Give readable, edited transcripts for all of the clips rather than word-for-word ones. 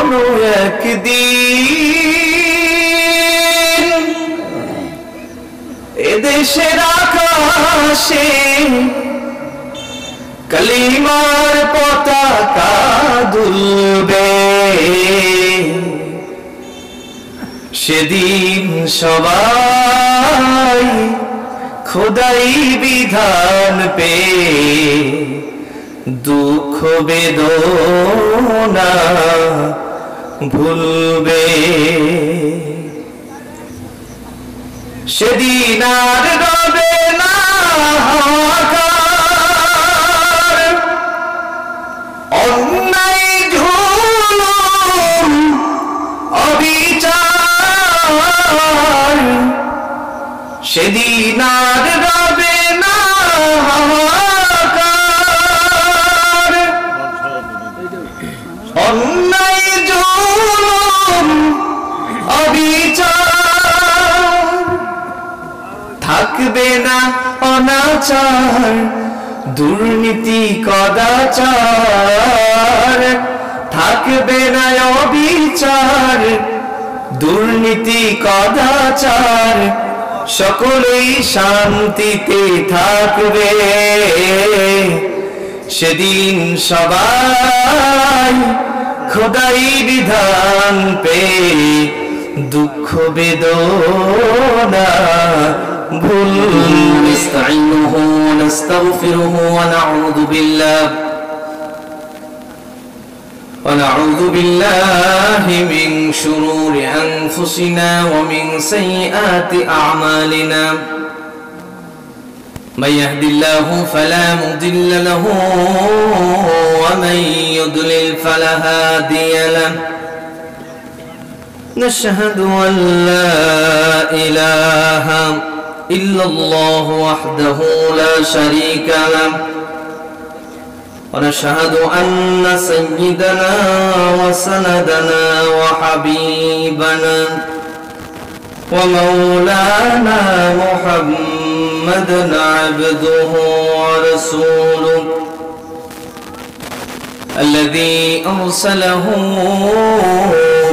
কোনো একদিন এদেশের আকাশে কালিমার পতাকা দুলবে, সেদিন সবাই খোদাই বিধান পে দুঃখ বেদনা ভুলবে। সেদিন আর রবে না হাহাকার, অন্যায় জুলুম অবিচার, সেদিন আর রবে না হাহাকার, অন্যায় জুলুম অবিচার, থাকবে না অনাচার দুর্নীতি কদাচার, থাকবে না অবিচার দুর্নীতি কদাচার, সকলেই শান্তিতে থাকবে। সেদিন সবাই খোদাই বিধান পে দুঃখ বেদনা ভুলবে। نستعينه ونستغفره ونعوذ بالله من شرور أنفسنا ومن سيئات أعمالنا، من يهد الله فلا مضل له ومن يضلل فلا هادي له، نشهد أن لا إله إلا الله وحده لا شريك له، ونشهد أن سيدنا وسندنا وحبيبنا ومولانا محمدا عبده ورسوله الذي أرسله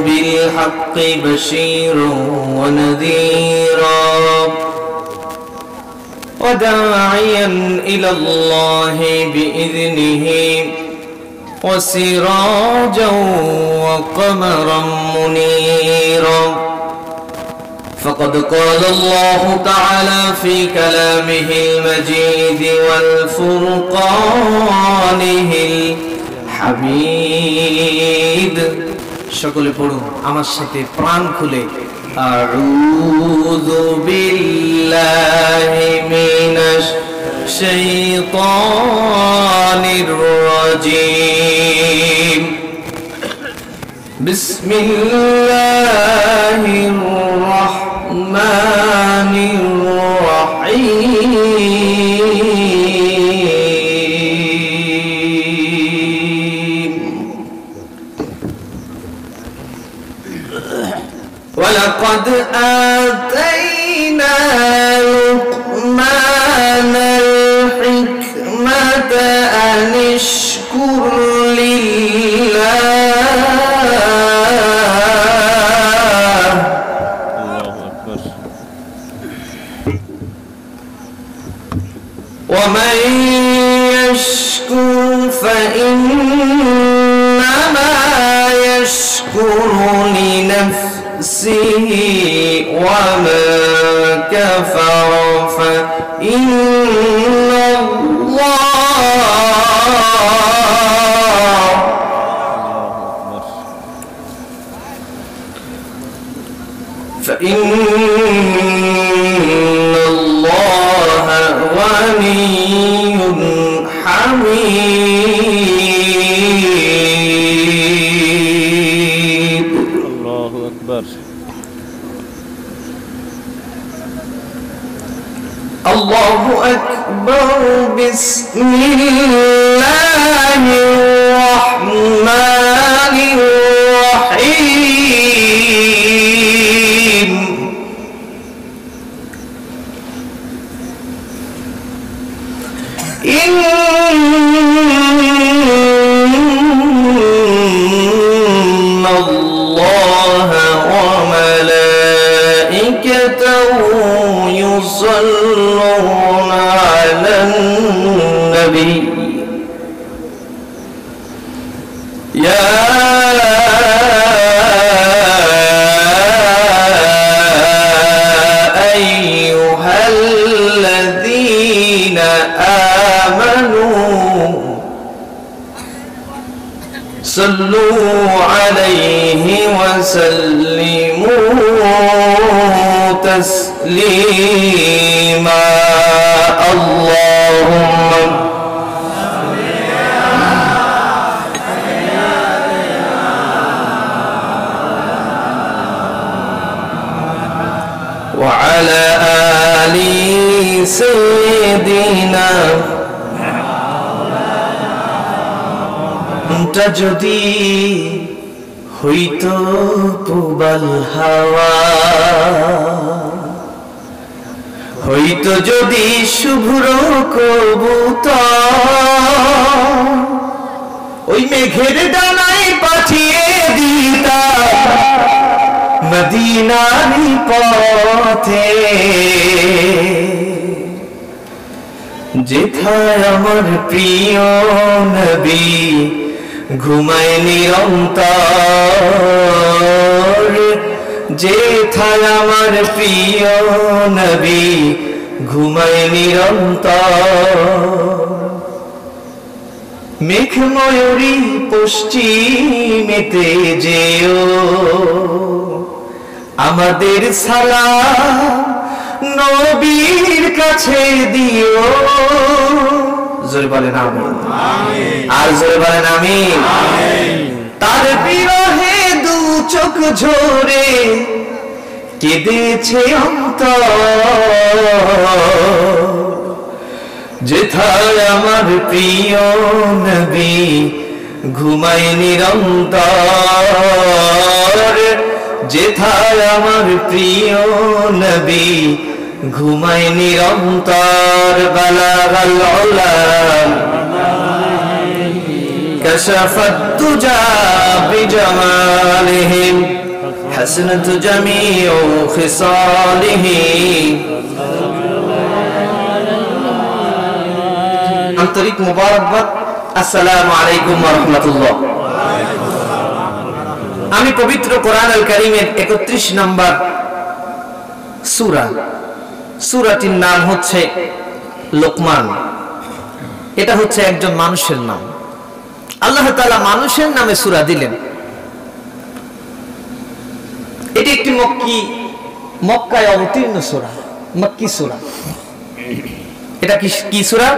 بالحق بشيرا ونذيرا وداعيا إلى الله بإذنه وسراجا وقمرا منيرا، فقد قال الله تعالى في كلامه المجيد والفرقانه الحميد। সকলে পড়ুন আমার সাথে প্রাণ খুলে أعوذ بالله من الشيطان الرجيم، بسم الله الرحمن الرحيم، ولقد آتينا لقمان الحكمة أن اشكر لله، ومن يشكر فإنما يشكر لنفسه، ومن كفر فإن الله غني حميد. الله أكبر. الله أكبر. بسم الله الرحمن الرحيم. إن ইন্নাল্লাহা ওয়া মালাইকাতাহু ইউসাল্লুনা আলান নবী ইয়া صلوا عليه وسلموا تسليما اللهم وعلى آل سيدنا যদি হইতো পুবাল হাওয়া হইতো যদি শুভ্র কবুতর ওই মেঘের ডানায় পাঠিয়ে দিতা মদিনার পথে যেথায় আমার প্রিয় নবী ঘুমায় নিরন্তর যেথায় আমার প্রিয় নবী ঘুমায় নিরন্তর মেঘ ময়ূরী পশ্চিমেতে যেও আমাদের সালাম নবীর কাছে দিও জোরে বলেন আমিন আর জোরে বলেন আমিন তার বিরহে দু চোখ ঝরে কেঁদেছে অন্তর যেথায় আমার প্রিয় নবী ঘুমায় নিরন্তর যেথায় আমার প্রিয় নবী ঘুমায় নিরন্তর বালাগাল উলা কাশাফাত তুজা বিজামালিহি হাসনাত জামিউ খিসালিহি আন্তরিক মুবারকবাদ আসসালামু আলাইকুম ওয়া রাহমাতুল্লাহ আমি পবিত্র কোরআন আল কারীমের 31 নম্বর সূরা সূরাটির নাম হচ্ছে লোকমান এটা হচ্ছে একজন মানুষের নাম আল্লাহ তাআলা মানুষের নামে সূরা দিলেন এটি একটি মক্কায় অবতীর্ণ সূরা মক্কি সূরা এটা কি সূরা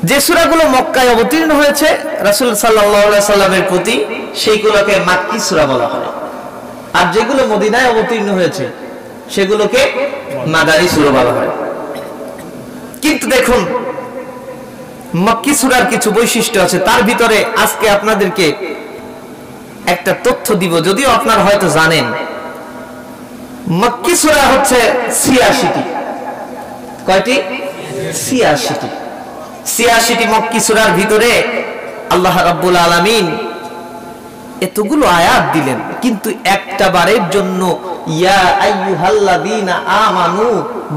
যে সূরাগুলো মক্কায় অবতীর্ণ হয়েছে রাসূল সাল্লাল্লাহু আলাইহি সাল্লামের প্রতি সেইগুলোকে মাক্কি সূরা বলা হয় আর যেগুলো মদিনায় অবতীর্ণ হয়েছে সেগুলোকে মাদানী সূরা বলা হয় কিন্তু দেখুন মক্কি সূরার কিছু বৈশিষ্ট্য আছে তার ভিতরে আজকে আপনাদেরকে একটা তথ্য দিব যদিও আপনারা হয়তো জানেন মক্কি সূরা হচ্ছে ৮৬টি কয়টি ৮৬টি ৮৬টি মক্কি সূরার ভিতরে আল্লাহ রাব্বুল আলামিন এতগুলো আয়াত দিলেন কিন্তু একটা বারের জন্য ইয়া আইয়ুহাল্লাযীনা আমানু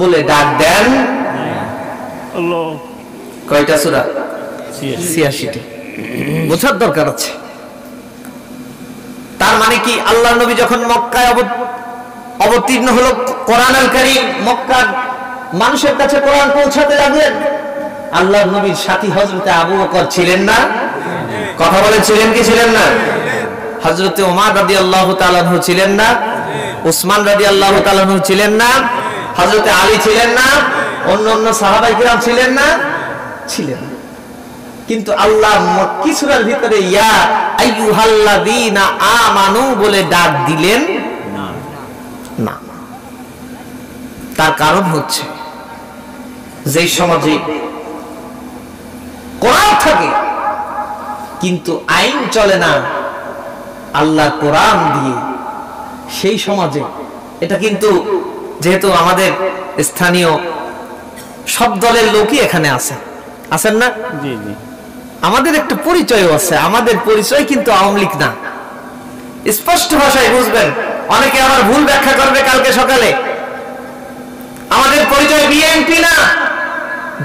বলে ডাক দেন আল্লাহ কয়টা সূরা ৮৬টি বোঝার দরকার আছে তার মানে কি আল্লাহর নবী যখন মক্কায় অবতীর্ণ হলো কোরআন আল কারীম মক্কার মানুষের কাছে কোরআন পৌঁছাতে লাগলেন আল্লাহর নবীর সাথী হযরত আবু বকর ছিলেন না কথা বলেন ছিলেন কি ছিলেন না হযরত ওমর রাদিয়াল্লাহু তাআলা আনহু ছিলেন না উসমান রাদিয়াল্লাহু তাআলা আনহু ছিলেন না হযরত আলী ছিলেন না অন্যান্য সাহাবায়ে কিরাম ছিলেন না ছিলেন কিন্তু আল্লাহ মক্কি সূরার ভিতরে ইয়া আইয়ুহাল্লাযীনা আমানু বলে ডাক দিলেন না তার কারণ হচ্ছে যে সমাজে কোরআন থাকে কিন্তু আইন চলে না আল্লাহ কোরআন দিয়ে সেই সমাজে এটা কিন্তু যেহেতু আমাদের স্থানীয় সব দলের লোকই এখানে আছে আছেন না জি জি আমাদের একটা পরিচয়ও আছে আমাদের পরিচয় কিন্তু আওয়ামী লীগ না স্পষ্ট ভাষায় বুঝবেন। অনেকে আবার ভুল ব্যাখ্যা করবে কালকে সকালে। আমাদের পরিচয় বিএনপি না,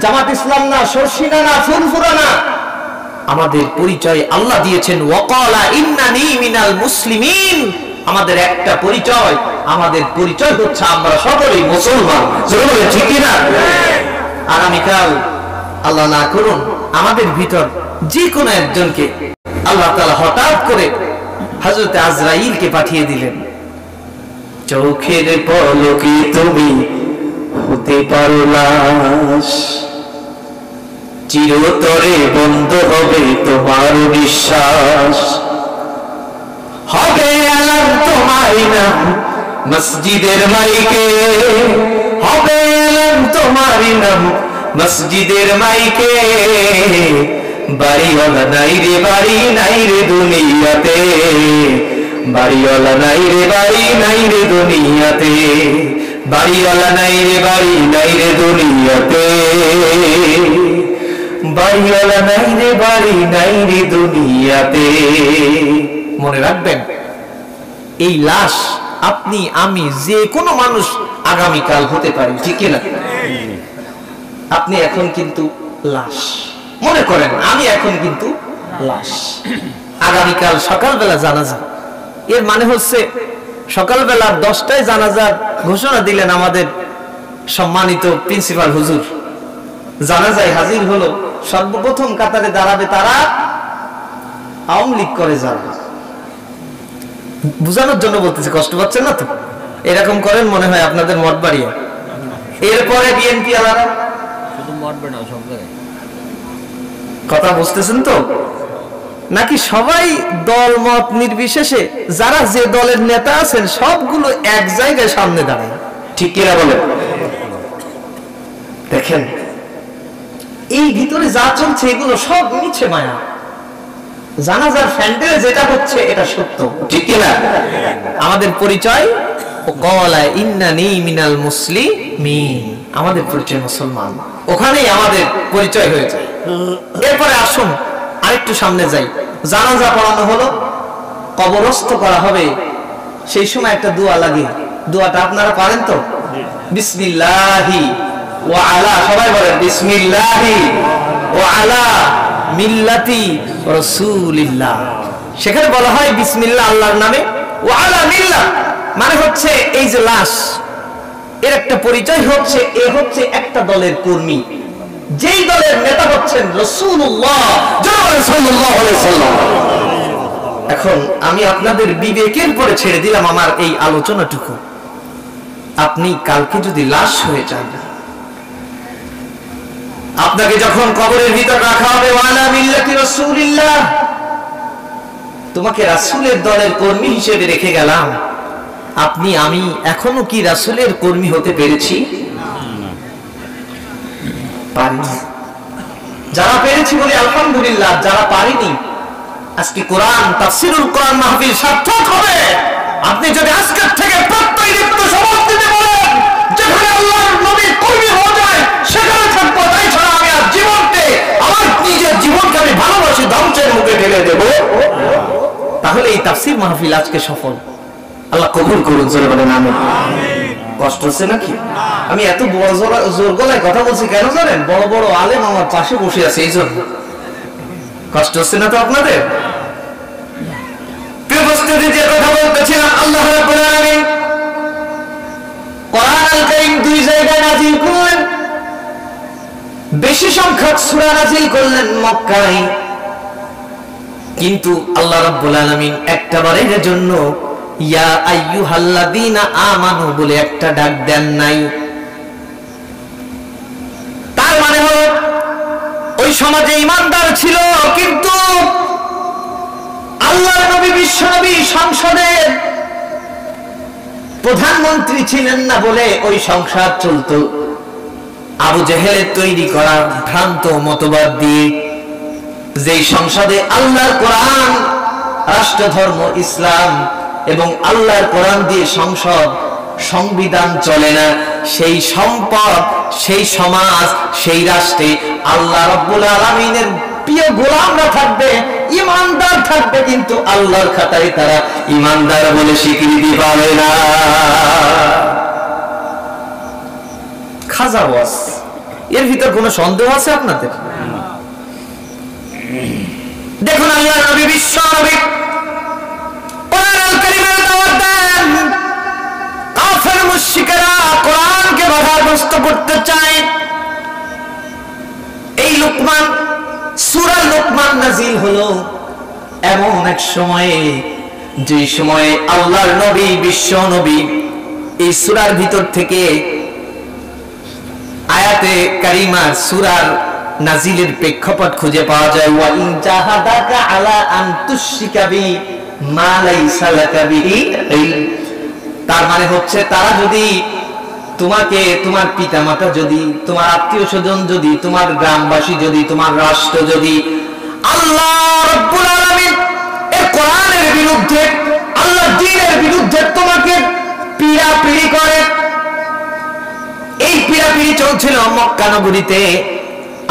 জামাত ইসলাম না, শর্ষিনা না, ফুরফুরা না। আমাদের পরিচয় আল্লাহ দিয়েছেন ওয়াকালা ইন্নানি মিনাল মুসলিমিন। আমাদের একটা পরিচয়, আমাদের পরিচয় হচ্ছে আমরা সকলেই মুসলমান। ঠিক কি না? আগামীকাল আল্লাহ না করুন আমাদের ভিতর যে কোনো একজনকে আল্লাহ তাআলা হঠাৎ করে হযরত আজরাইলকে পাঠিয়ে দিলেন। চোখের পলকে তুমি হতে পারো লাশ, চিরতরে বন্ধ হবে তোমার বিশ্বাস, হবে আলাম তোমার নাম মসজিদের মাইকে, হবে আলাম তোমার নাম মসজিদের মাইকে। বাড়িওয়ালা নাই রে বাড়ি নাই রে দুনিয়াতে, বাড়িওয়ালা নাই রে বাড়ি নাই রে দুনিয়াতে, বাড়িওয়ালা নাই রে বাড়ি নাই রে দুনিয়াতে, বাড়িওয়ালা নাই রে বাড়ি নাই রে দুনিয়াতে। মনে রাখবেন, এই লাশ আপনি আমি যে কোনো মানুষ আগামীকাল হতে পারে, ঠিক না? আপনি এখন কিন্তু লাশ, মনে করেন আমি এখন কিন্তু লাশ। আগামীকাল সকালবেলা জানাজা, এর মানে হচ্ছে সকালবেলা 10টায় জানাজার ঘোষণা দিলেন আমাদের সম্মানিত প্রিন্সিপাল হুজুর। জানাজায় হাজির হলো, সর্বপ্রথম কাতারে দাঁড়াবে তারা আওয়ামী লীগ করে যারা। বুঝানোর জন্য বলতেছি, কষ্ট পাচ্ছেন না তো? এরকম করেন মনে হয় আপনাদের মত বাড়িয়ে। এরপরে বিএনপি আলাদা, কথা বুঝতেছেন তো? নাকি সবাই দল মত নির্বিশেষে যারা যে দলের নেতা আছেন সবগুলো এক জায়গায় সামনে দাঁড়ায়, ঠিক কিনা বলেন? দেখেন এই ভিতরে যা চলছে এগুলো সব মিছে মায়া। জানাজার প্যান্ডেলে যেটা হচ্ছে এটা সত্য, ঠিক কিনা? আমাদের পরিচয় ওয়াকালা ইন্নানি মিনাল মুসলিমিন, আমাদের পরিচয় মুসলমান, ওখানেই আমাদের পরিচয় হয়ে যায়। এরপরে আসুন আরেকটু সামনে যাই। জানাজা পড়ানো হলো, কবরস্থ করা হবে, সেই সময় একটা দোয়া লাগে। দোয়াটা আপনারা পারেন তো? বিসমিল্লাহি ওয়া আলা, সবাই বলেন বিসমিল্লাহি ওয়া আলা মিল্লাতি রাসূলিল্লাহ। সেখানে বলা হয় বিসমিল্লাহ আল্লাহর নামে, ওয়া আলা মিল্লাহ মানে হচ্ছে এই যে লাশ, এর একটা পরিচয় হচ্ছে এ হচ্ছে একটা দলের কর্মী, যেই দলের নেতা হচ্ছেন রাসূলুল্লাহ সাল্লাল্লাহু আলাইহি ওয়াসাল্লাম। এখন আমি আপনাদের বিবেকের পরে ছেড়ে দিলাম আমার এই আলোচনাটুকু। আপনি কালকে যদি লাশ হয়ে যান, আপনাকে যখন কবরের ভিতর রাখা হবে ওয়ালা মিল্লাতি রাসূলিল্লাহ, তোমাকে রাসূলের দলের কর্মী হিসেবে রেখে গেলাম, আপনি আমি এখনো কি রাসূলের কর্মী হতে পেরেছি? পারিনি। যারা পেরেছি বলি আলহামদুলিল্লাহ, যারা পারিনি আজকে কোরআন তাফসীরুল কোরআন মাহফিল সার্থক হবে। আপনি যদি আজকের থেকে প্রত্যয়িত সমাজ দিতে বলেন, যেখানে আল্লাহর নবীর কর্মী হয়ে যায় সেখানে থাকবো, তাই ছাড়া আমি আর জীবনকে, আমার নিজের জীবনকে আমি ভালোবাসি ধ্বংসের মুখে ঠেলে দেব, তাহলে এই তাফসীর মাহফিল আজকে সফল। আল্লাহ কবুল করুন, জোরে বলেন আমিন। কষ্ট হচ্ছে নাকি? আমি এত জোর গলায় কথা বলছি কেন জানেন? বড় বড় আলেম আমার পাশে বসে আছে, এই জন্য। কষ্ট হচ্ছে না তো আপনাদের? যে কথা বলতেছিলাম, আল্লাহ রাব্বুল আলামিন কোরআনুল কারীম 2 জায়গায় নাযিল করলেন, বেশি সংখ্যক সূরা নাযিল করলেন মক্কায়, কিন্তু আল্লাহ রাব্বুল আলামিন একটা বারের জন্য ইয়া আইয়ুহাল্লাযীনা আমানু বলে একটা ডাক দেন নাই। তার মানে হলো ওই সমাজে ঈমানদার ছিল, কিন্তু আল্লাহর নবী বিশ্বনবী সংসদের প্রধানমন্ত্রী ছিলেন না বলে ওই সংসার চলতো আবু জেহেলের তৈরি করা ভ্রান্ত মতবাদ দিয়ে। যেই সংসদে আল্লাহর কোরআন, রাষ্ট্রধর্ম ইসলাম এবং আল্লাহর কোরআন দিয়ে সংসদ সংবিধান চলে না, সেই সম্পদ, সেই সমাজ, সেই রাষ্ট্রে আল্লাহ রাব্বুল আলামিনের প্রিয় গোলামরা থাকবে, ইমানদার থাকবে, কিন্তু আল্লাহর খাতায় তারা ইমানদার বলে স্বীকৃতি পাবে না। খাজা ওয়াজ, এর ভিতর কোনো সন্দেহ আছে আপনাদের? দেখুন আল্লাহর নবী, বিশ্ব নবী কোরআনুল কারীমের দাওয়াত দেন, কাফের মুশরিকরা কোরআনকে বাধাগ্রস্ত করতে চায়। এই লোকমান, সূরা লোকমান নাজিল হলো এমন এক সময়ে, যে সময়ে আল্লাহর নবী, বিশ্ব নবী এই সূরার ভিতর থেকে আয়াতে কারিমা সূরার নাজিলের প্রেক্ষাপট খুঁজে পাওয়া যায়। ওয়া ইন জাহাদাকা আলা আন তুশরিকা বি মা লাইসা লাকা বিহি ইলম। তার মানে হচ্ছে, তারা যদি তোমাকে, তোমার পিতামাতা যদি, তোমার আত্মীয় স্বজন যদি, তোমার গ্রামবাসী যদি, তোমার রাষ্ট্র যদি আল্লাহ রাব্বুল আলামিন এর কোরআনের বিরুদ্ধে, আল্লাহর দ্বীনের বিরুদ্ধে তোমাকে পীড়াপিড়ি করে। এই পীড়াপিড়ি চলছিল মক্কা নগরীতে।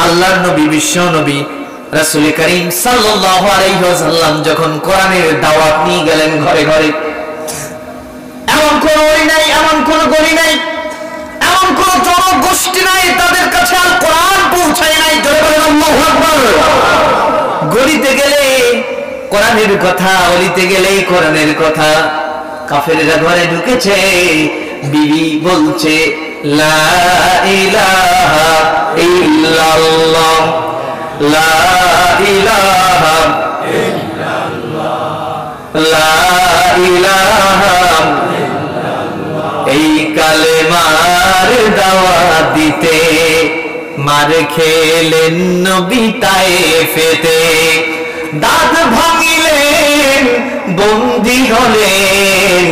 আল্লাহর নবী, বিশ্ব নবী রাসূল করিম সাল্লাল্লাহু আলাইহি ওয়াসাল্লাম যখন কোরআনের দাওয়াত নিয়ে গেলেন ঘরে ঘরে, এমন কোন ওই নাই, এমন কোন গলি নাই, এমন কোন জনগোষ্ঠী নাই তাদের কাছে আল কোরআন পৌঁছায় নাই। জোরে বলেন আল্লাহু আকবার। গলিতে গেলে কোরআনের কথা, অলিতে গেলে কোরআনের কথা। কাফেররা ঘরে ঢুকেছে, বিবি বলছে লা ইলাহা ইল্লাল্লাহ, লা ইলাহা ইল্লাল্লাহ, লা ইলাহা ইল্লাল্লাহ। এই কালেমার দাওয়াত দিতে মার খেলেন নবী তায়েফেতে, দাঁত ভাঙিলেন, বন্দী হলেন,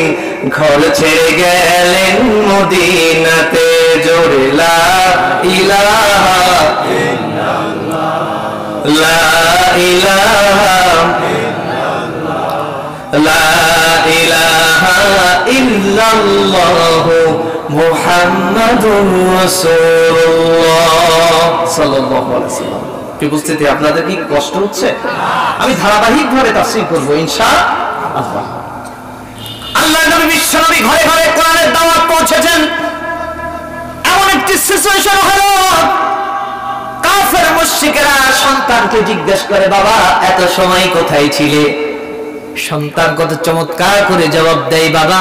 ঘর ছেড়ে গেলেন মদিনাতে। জোরে লা ইলাহা ইল্লাল্লাহ, লা ইলাহা ইল্লাল্লাহ, লা ইলাহা ইল্লাল্লাহ মুহাম্মাদুর রাসূলুল্লাহ সাল্লাল্লাহু আলাইহি ওয়াসাল্লাম। কি বুঝতে আপনাদের কি কষ্ট হচ্ছে? আমি ধারাবাহিকভাবে তাফসীর করব ইনশাআল্লাহ। আল্লাহর নবী, বিশ্ব নবী ঘরে ঘরে কোরআনের দাওয়াত পৌঁছেছেন। এমন একটি সিচুয়েশন হলো, কাফের মুশরিকরা সন্তানকে জিজ্ঞেস করে, বাবা এত সময় কোথায় ছিলে? সন্তান কত চমৎকার করে জবাব দেয়, বাবা,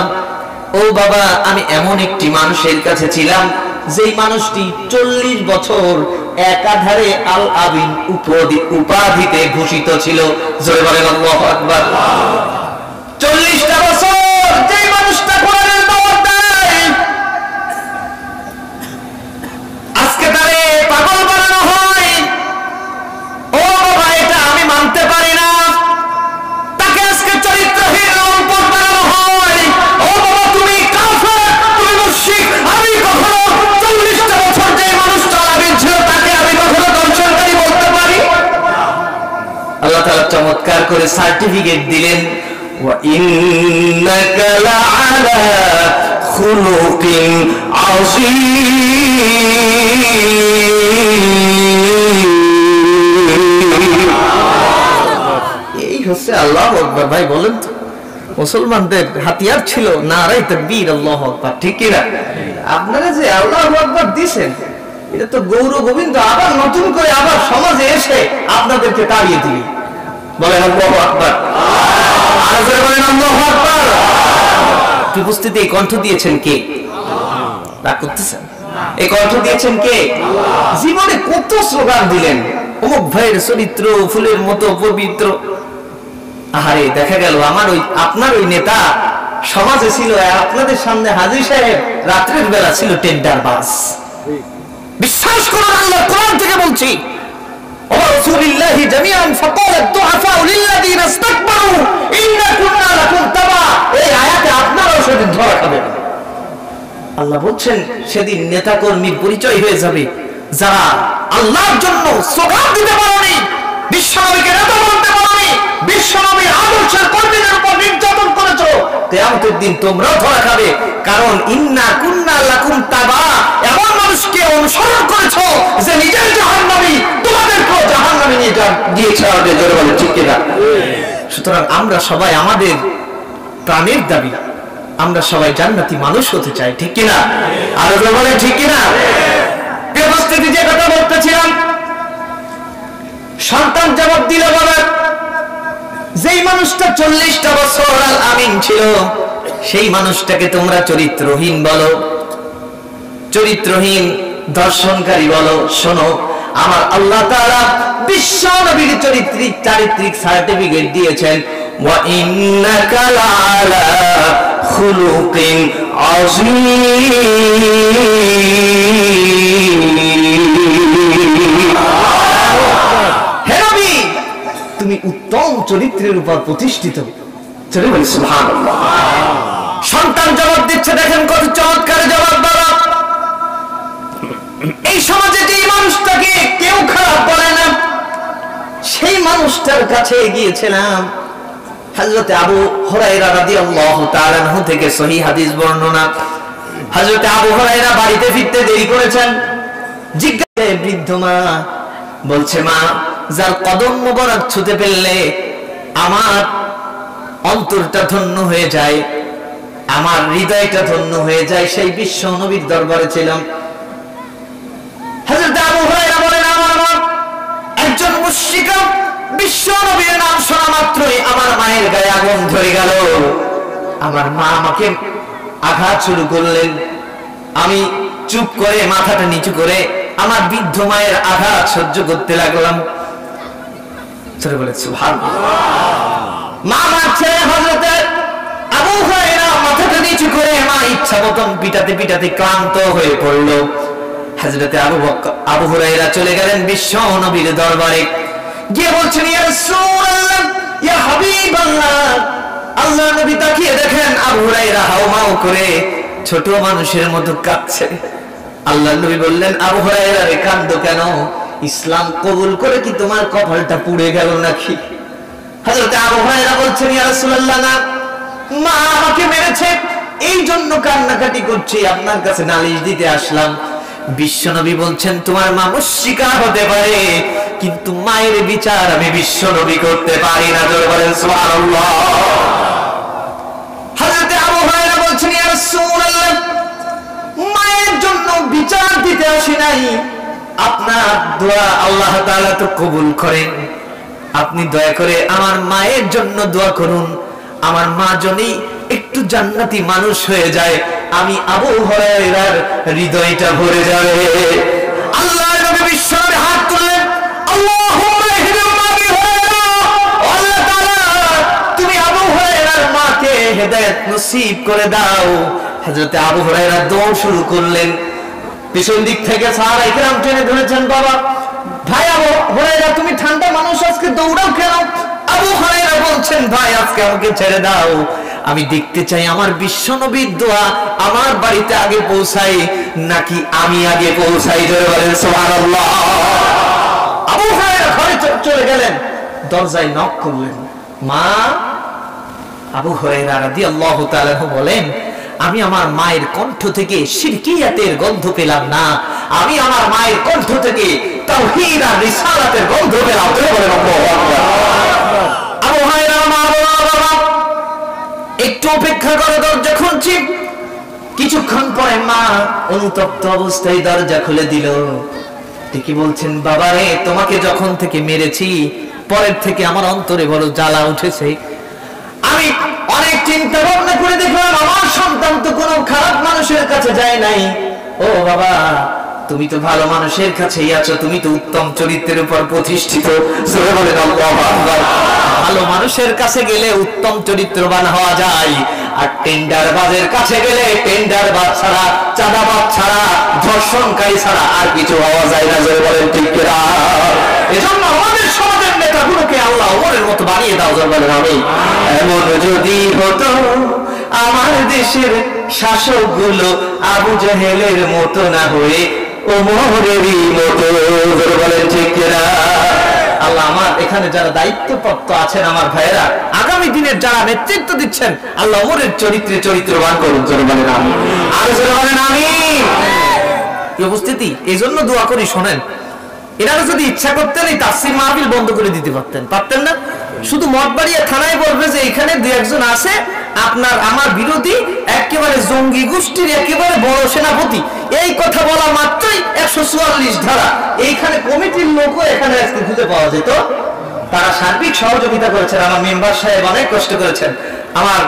ও বাবা, আমি এমন একটি মানুষের কাছে ছিলাম, যেই মানুষটি 40 বছর একাধারে আল আমিন উপাধিতে ভূষিত ছিল। জোরে বলেন আল্লাহু আকবার। 40টা বছর যেই মানুষটা কোরআনের দাওয়াত দেয়, আজকে তারে পাগল বানানো হয়। ও বাবা, এটা আমি মানতে পারি না। তাকে আজকে চরিত্রহীন লম্পট বানানো হয়। ও বাবা, তুমি কাফের, তুমি মুশরিক। আমি কখনো 40টা বছর যে মানুষটা আমিন ছিল, তাকে আমি কখনো দর্শনকারী বলতে পারি? আল্লাহ তাআলা চমৎকার করে সার্টিফিকেট দিলেন, ওয়া ইন্নাকা লাআলা খুলুকিন আযীম। এই হচ্ছে আল্লাহু আকবার। ভাই বলেন তো, মুসলমানদের হাতিয়ার ছিল নারায়ে তাকবীর, আল্লাহু আকবার, ঠিক কি না? আপনারা যে আল্লাহু আকবার দিবেন, এটা তো গৌর গোবিন্দ আবার নতুন করে আবার সমাজে এসে আপনাদেরকে তাড়িয়ে দিবে। বলেন আল্লাহু আকবার। আর জোরে বলেন আল্লাহু আকবার। উপস্থিতি এই কণ্ঠ দিয়েছেন কে? রাগ করতেছেন? এই কণ্ঠ দিয়েছেন কে? জীবনে কত স্লোগান দিলেন, অমুক ভাইয়ের চরিত্র ফুলের মতো পবিত্র। আরে দেখা গেল আমার ওই, আপনার ওই নেতা সমাজে ছিল, আপনাদের সামনে হাজী সাহেব রাত্রের বেলা ছিল টেন্ডার বাস। বিশ্বাস করুন, আল্লাহ কোরআন থেকে বলছি, ওয়া রাসূলিল্লাহি জামিআন ফাকালাত দুআফা লিল্লাযিনা ইসতাকবারু ইন্না কুননা লাকুম তাবা। এই আয়াতে আপনারাও সেদিন ধরা খাবেন। আল্লাহ বলছেন, সেদিন নেতা কর্মীর পরিচয় হয়ে যাবে যারা আল্লাহর জন্য স্লোগান দিতে পারেনি, বিশ্বনবীকে নেতা বলতে পারেনি, বিশ্বনবীর আদর্শের কর্মীদের উপর নির্যাতন করেছো, কিয়ামতের দিন তোমরাও ধরা খাবে। কারণ ইন্না কুন্না লাকুম তাবা, এমন মানুষকে অনুসরণ করেছো যে নিজের জাহান্নামী, তোমাদেরকেও জাহান্নামে নিয়ে গিয়েছে। জোরে বলেন ঠিক কিনা? সুতরাং আমরা সবাই, আমাদের প্রাণের দাবি, আমরা সবাই জান্নাতি মানুষ হতে চাই, ঠিক কিনা? আর বলে ঠিক কিনা? উপস্থিতি যে কথা বলতেছিলাম, সন্তান জবাব দিল, বাবা যেই মানুষটা 40টা বছর আল আমিন ছিল, সেই মানুষটাকে তোমরা চরিত্রহীন বলো, চরিত্রহীন দর্শনকারী বলো। শোনো, আমার আল্লাহ তাআলা বিশ্ব নবীর চারিত্রিক সার্টিফিকেট দিয়েছেন, ওয়া ইন্নাকা লাআলা খুলুকিন আযীম। হে নবী, তুমি উত্তম চরিত্রের উপর প্রতিষ্ঠিত। সুবহানাল্লাহ। সন্তান জবাব দিচ্ছে, দেখেন কত চমৎকার জবাব। বাবা, এই সমাজে যে মানুষটাকে কেউ খারাপ বলে না, সেই মানুষটার কাছে গিয়েছিলাম। হযরত আবু হুরায়রা রাদিয়াল্লাহু তাআলা আনহু থেকে সহিহ হাদিস বর্ণনা। হযরত আবু হুরায়রা বাড়িতে ফিরতে দেরি করেছেন। জিজ্ঞাসা, বৃদ্ধ মা বলছে, মা যার কদম মোবারক ছুঁতে পেলে আমার অন্তরটা ধন্য হয়ে যায়, আমার হৃদয়টা ধন্য হয়ে যায়, সেই বিশ্ব নবীর দরবারে ছিলাম। হযরত আবু হুরায়রা বলেন, আমার মা একজন মুশরিকা, বিশ্ব নবীর নাম শোনা মাত্রই আমার মায়ের গায়ে আগুন ধরে গেল। আমার মা আমাকে আঘাত শুরু করলেন। আমি চুপ করে মাথাটা নিচু করে আমার বৃদ্ধ মায়ের আঘাত সহ্য করতে লাগলাম। মা মারছে, হযরত আবু হুরায়রা মাথাটা নিচু করে মা ইচ্ছা মতন পিটাতে পিটাতে ক্লান্ত হয়ে পড়ল। হযরত আবু হুরায়রা চলে গেলেন বিশ্ব নবীর দরবারে, গিয়ে বলছেন, ইয়া রাসূলুল্লাহ, ইয়া হাবিবাল্লাহ। আল্লাহর নবী তাকিয়ে দেখেন আবু হুরায়রা হাউমাউ করে ছোট মানুষের মতো কাঁদছে। আল্লাহর নবী বললেন, আবু হুরায়রা রে, কাঁদো কেন? ইসলাম কবুল করে কি তোমার কপালটা পুড়ে গেল নাকি? হযরত আবু হুরায়রা বলছেন, ইয়া রাসূলুল্লাহ, না, মা আমাকে মেরেছে, এই জন্য কান্নাকাটি করছি, আপনার কাছে নালিশ দিতে আসলাম। বিশ্বনবী বলছেন, তোমার মা মুশরিকা হতে পারে, কিন্তু মায়ের বিচার আমি বিশ্বনবী করতে পারি না। জোরে বলেন সুবহানাল্লাহ। হযরত আবু হুরায়রা বলছেন, ইয়া রাসূলুল্লাহ, মায়ের জন্য বিচার দিতে আসি নাই, আপনার দোয়া আল্লাহ তাআলা তো কবুল করেন, আপনি দয়া করে আমার মায়ের জন্য দোয়া করুন, আমার মা যদি একটু জান্নাতি মানুষ হয়ে যায়, আমি আবু হুরায়রার হৃদয়টা ভরে যাবে। আল্লাহর নবী বিশ্বনবী হাত তুললেন, আল্লাহুম্মা ইহদি আবি হুরায়রা, আল্লাহ তাআলা তুমি আবু হুরায়রার মাকে হেদায়েত নসিব করে দাও। হযরত আবু হুরায়রা দৌড় শুরু করলেন। পিছন দিক থেকে সাহাবায়ে কেরাম টেনে ধরেছেন, বাবা ভাই আবু হুরায়রা, তুমি ঠান্ডা মানুষ, আজকে দৌড়াও কেন? আবু হুরায়রা বলছেন, ভাই আজকে আমাকে ছেড়ে দাও, আমি দেখতে চাই আমার বিশ্বনবীর দোয়া আমার বাড়িতে আগে পৌঁছায় নাকি আমি আগে পৌঁছাই। জোরে বলেন সুবহানাল্লাহ। আবু হুরায়রা ঘরে চলে গেলেন, দরজায় নক করলেন। মা, আবু হুরায়রা রাদিয়াল্লাহু তাআলা বলেন, আমি আমার মায়ের কণ্ঠ থেকে শিরকিয়াতের গন্ধ পেলাম না, আমি আমার মায়ের কণ্ঠ থেকে তাওহীদ আর রিসালাতের গন্ধ পেলাম। জোরে বলেন আল্লাহু আকবার। আবু হুরায়রা, মা বাবা একটু অপেক্ষা করো, দরজা খুলছি। কিছুক্ষণ পরে মা অনুতপ্ত অবস্থায় দরজা খুলে দিল। ঠিকই বলছেন, বাবা রে, তোমাকে যখন থেকে মেরেছি পরের থেকে আমার অন্তরে বড় জ্বালা উঠেছে। আমি অনেক চিন্তা ভাবনা করে দেখলাম আমার সন্তান তো কোনো খারাপ মানুষের কাছে যায় নাই। ও বাবা, তুমি তো ভালো মানুষের কাছেই আছো, তুমি তো উত্তম চরিত্রের উপর প্রতিষ্ঠিত। জোরে বলেন আল্লাহু আকবার। ভালো মানুষের কাছে গেলে উত্তম চরিত্রবান হওয়া যায়, আর টেন্ডারবাজের কাছে গেলে টেন্ডারবাজ ছাড়া, চাঁদাবাজ ছাড়া, ধর্ষণকারী ছাড়া আর কিছু হওয়া যায় না। জোরে বলেন ঠিক কিনা? এজন্য আমাদের সমাজের নেতাগুলোকে আল্লাহ ওমরের মতো বানিয়ে দাও। জোরে বলেন আমিন। এমন যদি হতো আমার দেশের শাসকগুলো আবু জাহেলের মতো না হয়ে ওমরেরই মতো। জোরে বলেন ঠিক কিনা? আল্লাহ আমার এখানে যারা দায়িত্বপ্রাপ্ত আছেন আমার ভাইয়েরা, আগামী দিনের যারা নেতৃত্ব দিচ্ছেন, আল্লাহ ওমরের চরিত্রে চরিত্রবান করুন। জোরে বলেন আমিন। আর জোরে বলেন আমিন। এই উপস্থিতি, এই জন্য দোয়া করি, শোনেন, এনারা যদি ইচ্ছা করতেন এই তাফসীর মাহফিল বন্ধ করে দিতে পারতেন না? শুধু মত বাড়িয়ে থানায় বলবে যে এখানে দুই একজন আছে আপনার আমার বিরোধী, একেবারে জঙ্গি গোষ্ঠীর একেবারে বড় সেনাপতি, এই কথা বলা মাত্রই 144 ধারা। এইখানে কমিটির লোকও এখানে আজকে খুঁজে পাওয়া যেত। তারা সার্বিক সহযোগিতা করেছেন, আমার মেম্বার সাহেব অনেক কষ্ট করেছেন, আমার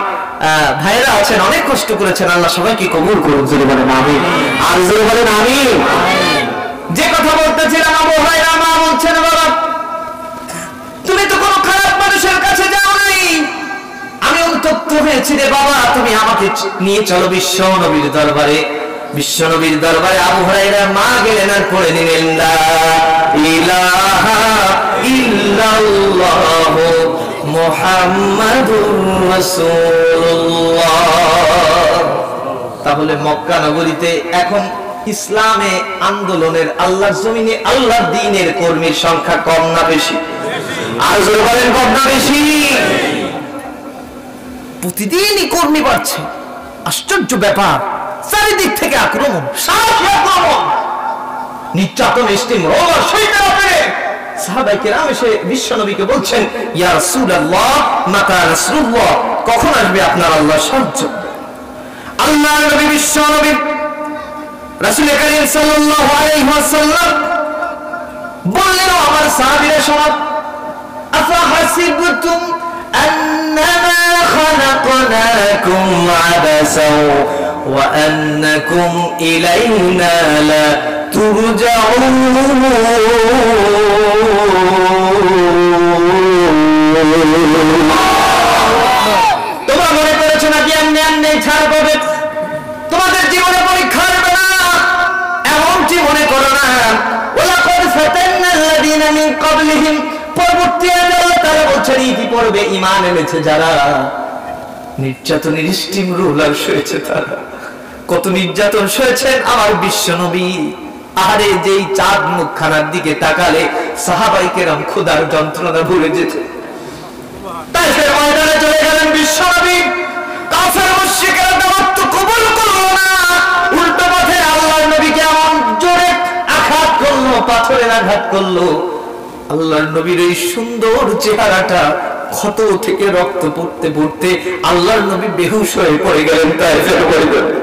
ভাইয়েরা আছেন অনেক কষ্ট করেছেন। আল্লাহ সবাইকে কবুল করুন। জোরে বলেন আমিন। আর জোরে বলেন আমিন। যে কথা বলতেছিলাম, আবু হুরায়রা মা বলছেন, বাবা তুমি তো কোনো খারাপ মানুষের কাছে যাও নাই, আমি অনুতপ্ত হয়েছি রে বাবা, তুমি আমাকে নিয়ে চলো বিশ্ব নবীর দরবারে। বিশ্ব নবীর দরবারে আবু হুরায়রা মা গেলেন আর পড়ে নিলেন লা ইলাহা ইল্লাল্লাহ মুহাম্মাদুর রাসূলুল্লাহ। তাহলে মক্কা নগরীতে এখন ইসলামে আন্দোলনের, আল্লাহর জমিনে আল্লাহর দ্বীনের কর্মীর সংখ্যা কম না বেশি? আর জোরে বলেন কম না বেশি? প্রতিদিনই কর্মী বাড়ছে, আশ্চর্য ব্যাপার। চারিদিক থেকে আক্রমণ, সাহসী আক্রমণ, নির্যাতন, ইস্তিমরোল, শয়তানের। সাহাবায়ে কেরাম এসে বিশ্বনবীকে বলছেন, ইয়া রাসূলুল্লাহ মাতা নাসরুল্লাহ, কখন আসবে আপনার আল্লাহর সাহায্য? আল্লাহর নবী বিশ্বনবী রাসূল করিম সাল্লাল্লাহু আলাইহি ওয়াসাল্লাম বললেন, আমার সাহাবীরা শোনো, আফাহাসিবতুম আন্নামা খালাকনাকুম আবাসাও ওয়া আন্নাকুম ইলাইনা লা তুরজাউন। তোমরা মনে করেছো নাকি এমনি এমনি ছাড় পাবে, তোমাদের জীবনে পরীক্ষা হবে না, এমনটি মনে করো না। ওয়ালাকাদ ফাতান্নাল্লাযীনা মিন ক্বাবলিহিম, পরবর্তী আয়াতে তারা বলছেন ইতিপূর্বে ঈমান এনেছে যারা, নির্যাতনের স্টিম রোলার সয়েছে তারা। কত নির্যাতন সয়েছেন আমার বিশ্বনবী। আরে যেই চাঁদ মুখখানার দিকে তাকালে সাহাবায়ে কেরাম ক্ষুধার যন্ত্রণা ভুলে যেত। তাইফের ময়দানে চলে গেলেন বিশ্বনবী, কাফের মুশরিকরা দাওয়াত কবুল করলো না, উল্টো পথে আল্লাহর নবীকে এমন জোরে আঘাত করলো, পাথরের আঘাত করলো। আল্লাহর নবীর এই সুন্দর চেহারাটা ক্ষত থেকে রক্ত পড়তে পড়তে আল্লাহর নবী বেহুশ হয়ে পড়ে গেলেন তাইফের ময়দানে।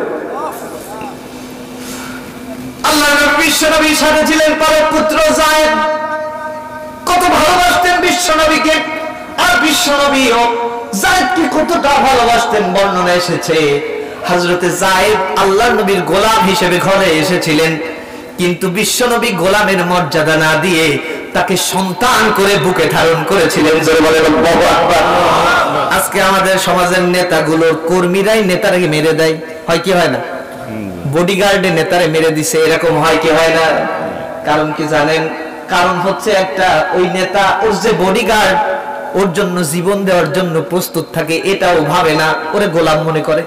আল্লাহর নবী বিশ্বনবীর সাথে ছিলেন পালক পুত্র যায়েদ, কত ভালোবাসতেন বিশ্বনবীকে। আর বিশ্বনবীও যায়েদকে কতটা ভালোবাসতেন বর্ণনা এসেছে। হযরতে যায়েদ আল্লাহর নবীর গোলাম হিসেবে ঘরে এসেছিলেন, কিন্তু বিশ্বনবী গোলামের মর্যাদা না দিয়ে তাকে সন্তান করে বুকে ধারণ করেছিলেন। জোরে বলেন আল্লাহু আকবার। আজকে আমাদের সমাজের নেতাগুলো, কর্মীরাই নেতাকে মেরে দেয়, হয় কি হয় না? বডিগার্ডে নেতারে মেরে দিছে, এরকম হয় কি হয় না? কারণ কি জানেন? কারণ হচ্ছে একটা, ওই নেতা ওর যে বডিগার্ড ওর জন্য জীবন দেওয়ার জন্য প্রস্তুত থাকে, এটাও ভাবে না, ওরে গোলাম মনে করে।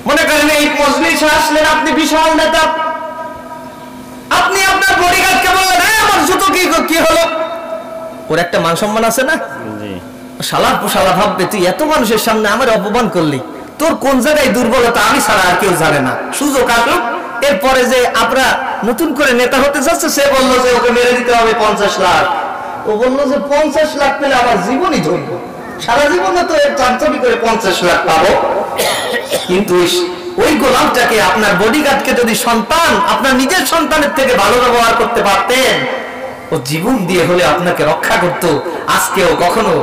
মনে করেন এই মজলিসে আসলেন আপনি বিশাল নেতা, আপনি আপনার বডিগার্ডকে বললেন, আমার জুতো কি হলো? ওর একটা মান সম্মান আছে না? শালা ভাববে তুই এত মানুষের সামনে আমার অপমান করলি, তোর কোন জায়গায় দুর্বলতা আমি ছাড়া আর কেউ জানে না। সুযোগ আসলো, এরপরে যে আপনারা নতুন করে নেতা হতে যাচ্ছে, সে বললো যে ওকে মেরে দিতে হবে 50 লাখ। ও বললো যে 50 লাখ পেলে আমার জীবনই ধরবো, সারা জীবনে তো এর চারচাবি করে 50 লাখ পাবো। কিন্তু ওই গোলামটাকে, আপনার বডিগার্ডকে যদি সন্তান, আপনার নিজের সন্তানের থেকে ভালো ব্যবহার করতে পারতেন, ও জীবন দিয়ে হলে আপনাকে রক্ষা করতো। আজকেও কখনো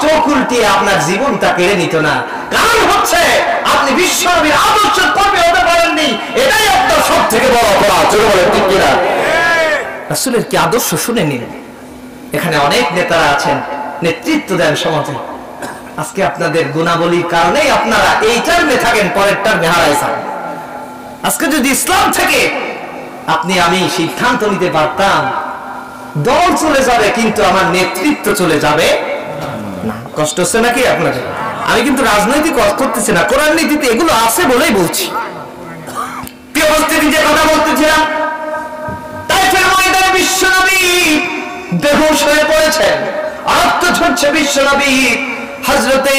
চোখ উল্টিয়ে আপনার জীবনটা কেড়ে নিত না। কারণ হচ্ছে আপনি বিশ্বনবীর আদর্শ কর্মী হতে পারেননি, এটাই আপনার সব থেকে বড় অপরাধ। চলে বলেন ঠিক কিনা? রাসূলের কি আদর্শ শুনে নিন। এখানে অনেক নেতারা আছেন, নেতৃত্ব দেন সমাজে। আজকে আপনাদের গুণাবলীর কারণেই আপনারা এই টার্মে থাকেন, পরের টার্মে হারায় যান। আজকে যদি ইসলাম থেকে আপনি আমি সিদ্ধান্ত নিতে পারতাম, দল চলে যাবে কিন্তু আমার নেতৃত্ব চলে যাবে না। কষ্ট হচ্ছে নাকি আপনাদের? আমি কিন্তু রাজনৈতিক কাজ করতেছি না, কোরআন নীতিতে এগুলো আছে বলেই বলছি। প্রিয় উপস্থিতি, যে কথা বলতেছিলাম, তাইফের ময়দানে বিশ্বনবী বেহুশ হয়ে পড়েছেন, রক্ত ঝরছে বিশ্বনবী। হযরতে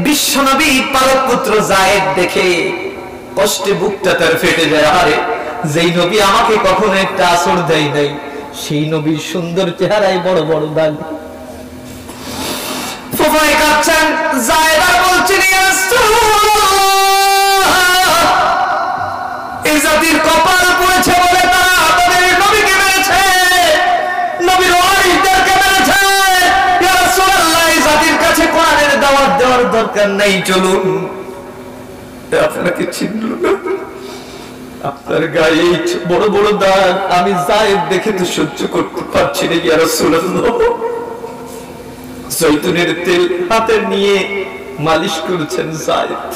বিশ্বনবী পালক পুত্র যায়েদ দেখে কষ্টে বুকটা তার ফেটে যায়। আরে যেই নবী আমাকে কখনো একটা আসর দেয় নাই, সেই নবীর সুন্দর চেহারায় বড় বড় দাগ। ফুফায় কাঁদছেন, যায়েদ আর বলছেন, ইয়া রাসূলুল্লাহ, এই জাতির কপাল পড়েছে বলে তারা তাদের নবীকে মেরেছে, নবীর ওয়ারিসদেরকে মেরেছে। ইয়া রাসূলুল্লাহ, এই জাতির কাছে কোরআনের দাওয়াত দেওয়ার দরকার নাই, চলুন। আপনাকে চিনল না, আপনার গায়ে বড় বড় দাগ, আমি যায়েদ দেখে তো সহ্য করতে পারছি না। ইয়া রাসূলুল্লাহ, জৈতুনের তেল হাতে নিয়ে মালিশ করেছেন যায়েদ।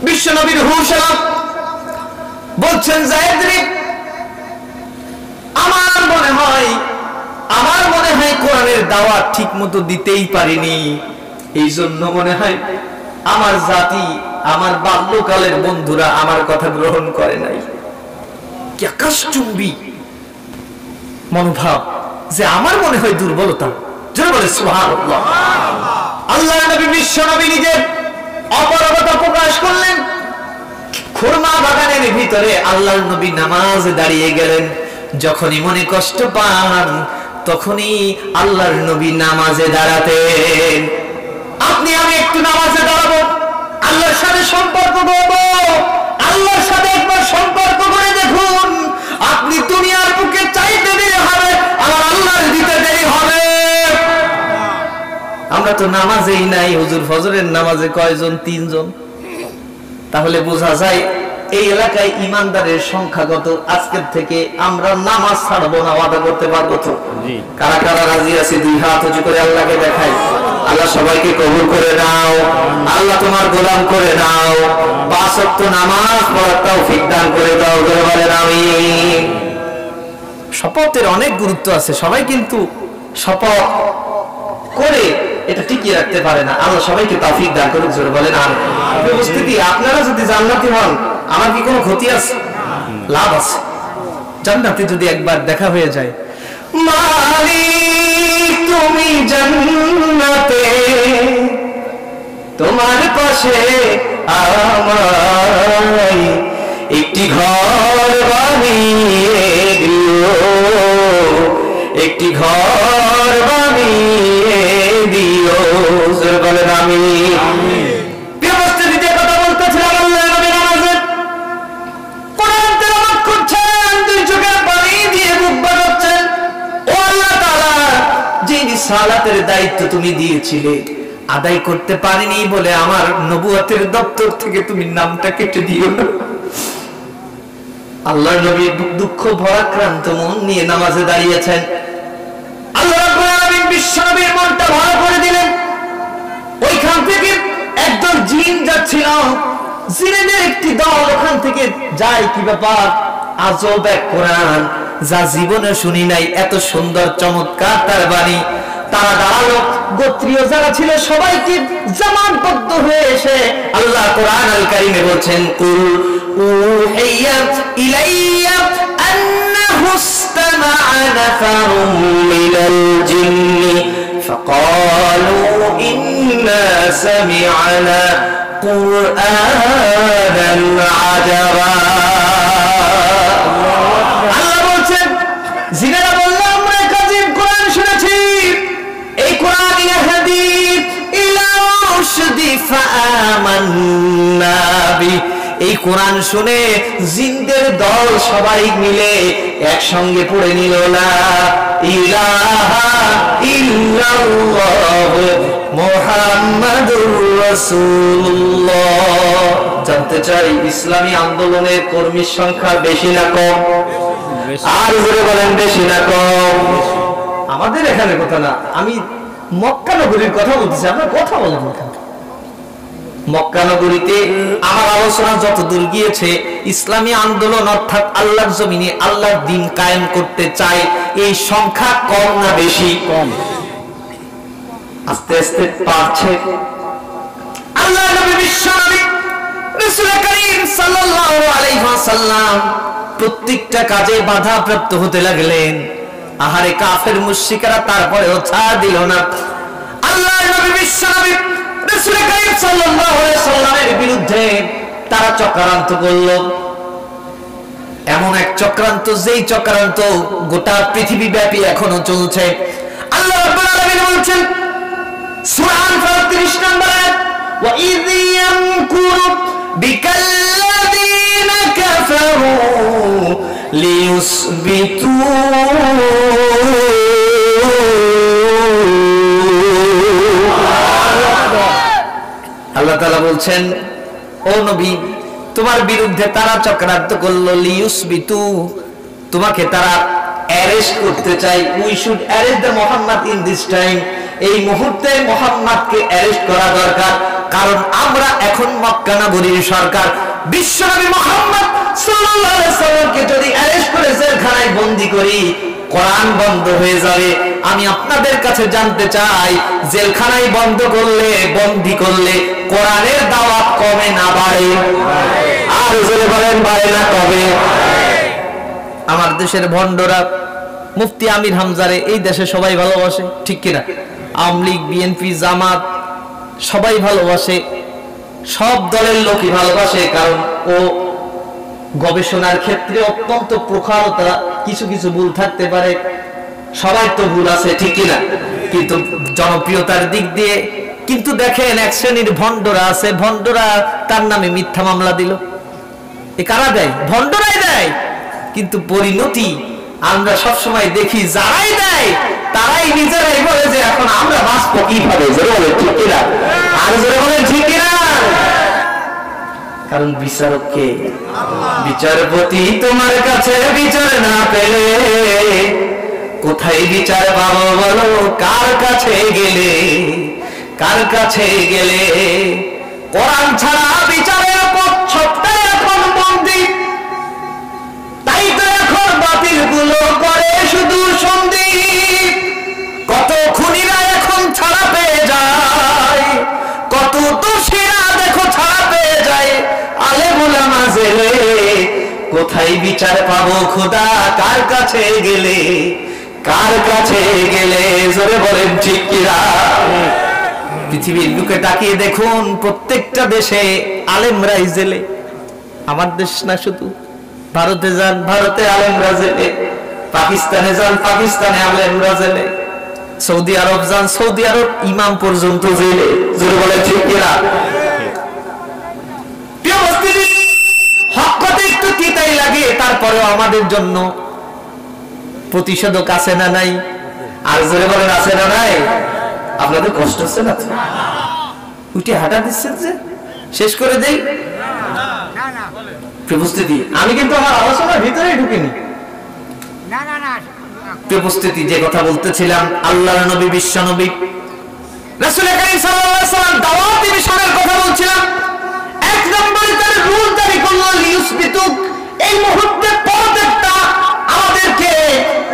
বিশ্বনবীর হুঁশ এলো, বলছেন, যায়েদ রে, আমার মনে হয় কোরআনের দাওয়াত ঠিক মতো দিতেই পারিনি, এই জন্য মনে হয় আমার জাতি, আমার বাল্যকালের বন্ধুরা আমার কথা গ্রহণ করে নাই। কি আকাশচুম্বী মনোভাব, যে আমার মনে হয় দুর্বলতা। যারা বলে সুবহানাল্লাহ। আল্লাহর নবী বিশ্বনবী নিজের অপারগতা প্রকাশ করলেন। খুরমা বাগানের ভিতরে আল্লাহর নবী নামাজে দাঁড়িয়ে গেলেন। যখনই মনে কষ্ট পান তখনই আল্লাহর নবী নামাজে দাঁড়াতেন। আপনি আমি একটু নামাজে দাঁড়াবো, আল্লাহর সাথে সম্পর্ক করব। আল্লাহর সাথে একবার সম্পর্ক করে দেখুন, আপনি দুনিয়ার বুকে চাইতে দেরি হবে, আমার আল্লাহর দিতে দেরি হবে। আমরা তো নামাজেই নাই। হুজুর ফজরের নামাজে কয়জন? 3 জন। তাহলে বোঝা যায় এই এলাকায় ইমানদারের সংখ্যা কত। আজকের থেকে আমরা নামাজ ছাড়বো না, ওয়াদা করতে পারবো তো? কারা কারা রাজি আছে? 2 হাত উঁচু করে আল্লাহকে দেখাই। আল্লাহ সবাইকে কবুল করে নাও, আল্লাহ তোমার গোলাম করে নাও, 5 ওয়াক্ত নামাজ পড়ার তৌফিক দান করে দাও। বলেন আমিন। শপথের অনেক গুরুত্ব আছে, সবাই কিন্তু শপথ করে এটা টিকিয়ে রাখতে পারে না। আল্লাহ সবাইকে তৌফিক দান করুন। জোরে বলেন আমিন। উপস্থিতি, আপনারা যদি জান্নাতি হন আমার কি কোনো ক্ষতি আছে? লাভ আছে। জান্নাতে যদি একবার দেখা হয়ে যায়, মালিক তুমি জান্নাতে, তোমার পাশে আমায় একটি ঘর বানিয়ে দিও, একটি ঘর বানিয়ে দিও। জোরে বলেন আমিন। সালাতের দায়িত্ব তুমি দিয়েছিলে, আদায় করতে পারিনি বলে আমার নবুয়তের দপ্তর থেকে তুমি নামটা কেটে দিও না। আল্লাহর নবী দুঃখ ভরাক্রান্ত মন নিয়ে নামাজে দাঁড়িয়েছেন। আল্লাহ রাব্বুল আলামিন বিশ্বনবীর মনটা ভালো করে দিলেন। ওইখান থেকে একদল জিন যাচ্ছিল, জিনেদের একটি দল ওখান থেকে যায়। কি ব্যাপার? আজব এক কোরআন, যা জীবনে শুনি নাই, এত সুন্দর চমৎকার তার বাণী। তারা দাঁড়ালো, গোত্রীয় যারা ছিল সবাইকে জামাতবদ্ধ হয়ে এসে আল্লাহ কোরআন আল কারীমে বলছেন, কুল উহিয়া ইলাইয়া আন্নাহু ইসতামা'a নাফারুম মিনাল জিন্নি ফাকালু ইন্না সামি'না কুরআনান আজাবা। আল্লাহ বলছেন, জিনেরা বলল, আমরা এক আজীব কোরআন শুনেছি, এই কোরআন ইয়াহদি ইলা রুশদি ফাআমান্না বি। এই কোরআন শুনে জিনদের দল সবাই মিলে একসঙ্গে পড়ে নিল, লা ইলাহা ইল্লাল্লাহ মুহাম্মাদুর রাসূলুল্লাহ। জানতে চাই ইসলামী আন্দোলনের কর্মীর সংখ্যা বেশি না কম? আর জোরে বলেন, বেশি না কম? আমাদের এখানে কথা না, আমি মক্কা নগরীর কথা বলতেছি, আপনার কথা বলেন না। মক্কা নগরীতে আমার আলোচনা যত দূর গিয়েছে, ইসলামী আন্দোলন অর্থাৎ আল্লাহর জমিনে আল্লাহর দ্বীন কায়েম করতে চায়, এই সংখ্যা কম না বেশি? কম। আস্তে আস্তে পারছে। আল্লাহর নবী বিশ্বনবী রাসূল করিম সাল্লাল্লাহু আলাইহি ওয়াসাল্লাম প্রত্যেকটা কাজে বাধাপ্রাপ্ত হতে লাগলেন। আহারে কাফের মুশরিকরা তারপরেও ছাড় দিল না। আল্লাহর নবী বিশ্বনবী রাসূল কারীম সাল্লাল্লাহু আলাইহি সাল্লামের বিরুদ্ধে তারা চক্রান্ত করলো। এমন এক চক্রান্ত, যেই চক্রান্ত গোটা পৃথিবী ব্যাপী এখনো চলছে। আল্লাহ রাব্বুল আলামিন বলছেন সূরা আনফাল 30 নম্বর আয়াত, ওয়া ইয ইয়ামকুরু বিকাল্লাযীনা কাফারু লিয়ুসবিতু আল্লাহ তাআলা বলছেন, ও নবী, তোমার বিরুদ্ধে তারা চক্রান্ত করলো, লিয়ুসবিতু, তোমাকে তারা অ্যারেস্ট করতে চাই। We should arrest the Muhammad in this time. এই মুহূর্তে মুহাম্মদকে অ্যারেস্ট করা দরকার, কারণ আমরা এখন মক্কা নগরীর সরকার। বিশ্বনবী মুহাম্মদ সাল্লাল্লাহু আলাইহি সাল্লামকে যদি অ্যারেস্ট করে জেলখানায় বন্দী করি, কোরআন বন্ধ হয়ে যাবে। আমি আপনাদের কাছে জানতে চাই, জেলখানায় বন্ধ করলে, বন্দী করলে কোরআনের দাওয়াত কমে না বাড়ে? আর জোরে বলেন, বাড়ে না কমে? আমার দেশের ভণ্ডরা মুফতি আমির হামজারে এই দেশে সবাই ভালোবাসে, ঠিক কিনা? আওয়ামী লীগ, বিএনপি, জামাত সবাই ভালোবাসে, সব দলের লোকই ভালোবাসে, কারণ ও গবেষণার ক্ষেত্রে অত্যন্ত প্রখরতা। কিছু কিছু ভুল থাকতে পারে, সবাই তো ভুল আছে, ঠিক কিনা? কিন্তু জনপ্রিয়তার দিক দিয়ে কিন্তু দেখেন এক শ্রেণীর ভণ্ডরা আছে, ভণ্ডরা তার নামে মিথ্যা মামলা দিল। এ কারা দেয়? ভণ্ডরাই দেয়। কিন্তু পরিণতি আমরা সবসময় দেখি যারাই দেয় তারাই নিজেরাই বলে যে এখন আমরা বাঁচবো কিভাবে। জোরে বলে ঠিক কিনা? আর জোরে বলে ঠিক কিনা? কারণ বিচারক কে? বিচারপতি তোমার কাছে বিচার না পেলে কোথায় বিচার পাবো বলো? কার কাছে গেলে? কার কাছে গেলে? কোরআন ছাড়া বিচারের পথ সবটাই এখন বন্দী। তাই তো এখন বাতিল গুলো করে শুধু সন্ধি। কত খুনিরা এখন ছাড়া পেয়ে যায়, কত দোষীরা দেখো ছাড়া পেয়ে যায়। আলেম ওলামা জেলে কোথায় বিচার পাবো খোদা? কার কাছে গেলে? কার কাছে গেলে? জোরে বলেন ঠিক কিনা? পৃথিবীর বুকে তাকিয়ে দেখুন, প্রত্যেকটা দেশে আলেমরাই জেলে। আমার দেশ না শুধু, ভারতে যান, ভারতে আলেমরা জেলে। পাকিস্তানে যান, পাকিস্তানে আলেমরা জেলে। সৌদি আরব যান, সৌদি আরব ইমাম পর্যন্ত জেলে। জোরে বলে ঠিক কিনা? হক কথা একটু তিতাই লাগে, তারপরেও আমাদের জন্য প্রতিষেধক আছে না নাই? আর জোরে বলেন আছে না নাই? আপনাদের কষ্ট হচ্ছে না? উঠে হাঁটা দিচ্ছেন যে শেষ করে দেই উপস্থিতি। আমি কিন্তু আমার আলোচনার ভিতরে ঢুকিনি। উপস্থিতি যে কথা বলতেছিলাম, আল্লাহর নবী, বিশ্ব নবী রাসূল কারীম সাল্লাল্লাহু আলাইহি ওয়াসাল্লাম দাওয়াতি মিশনের কথা বলছিলাম। এক নম্বরে তার রুল জারি করলো, লিউসবিতু। এই মুহূর্তে প্রত্যেকটা আমাদেরকে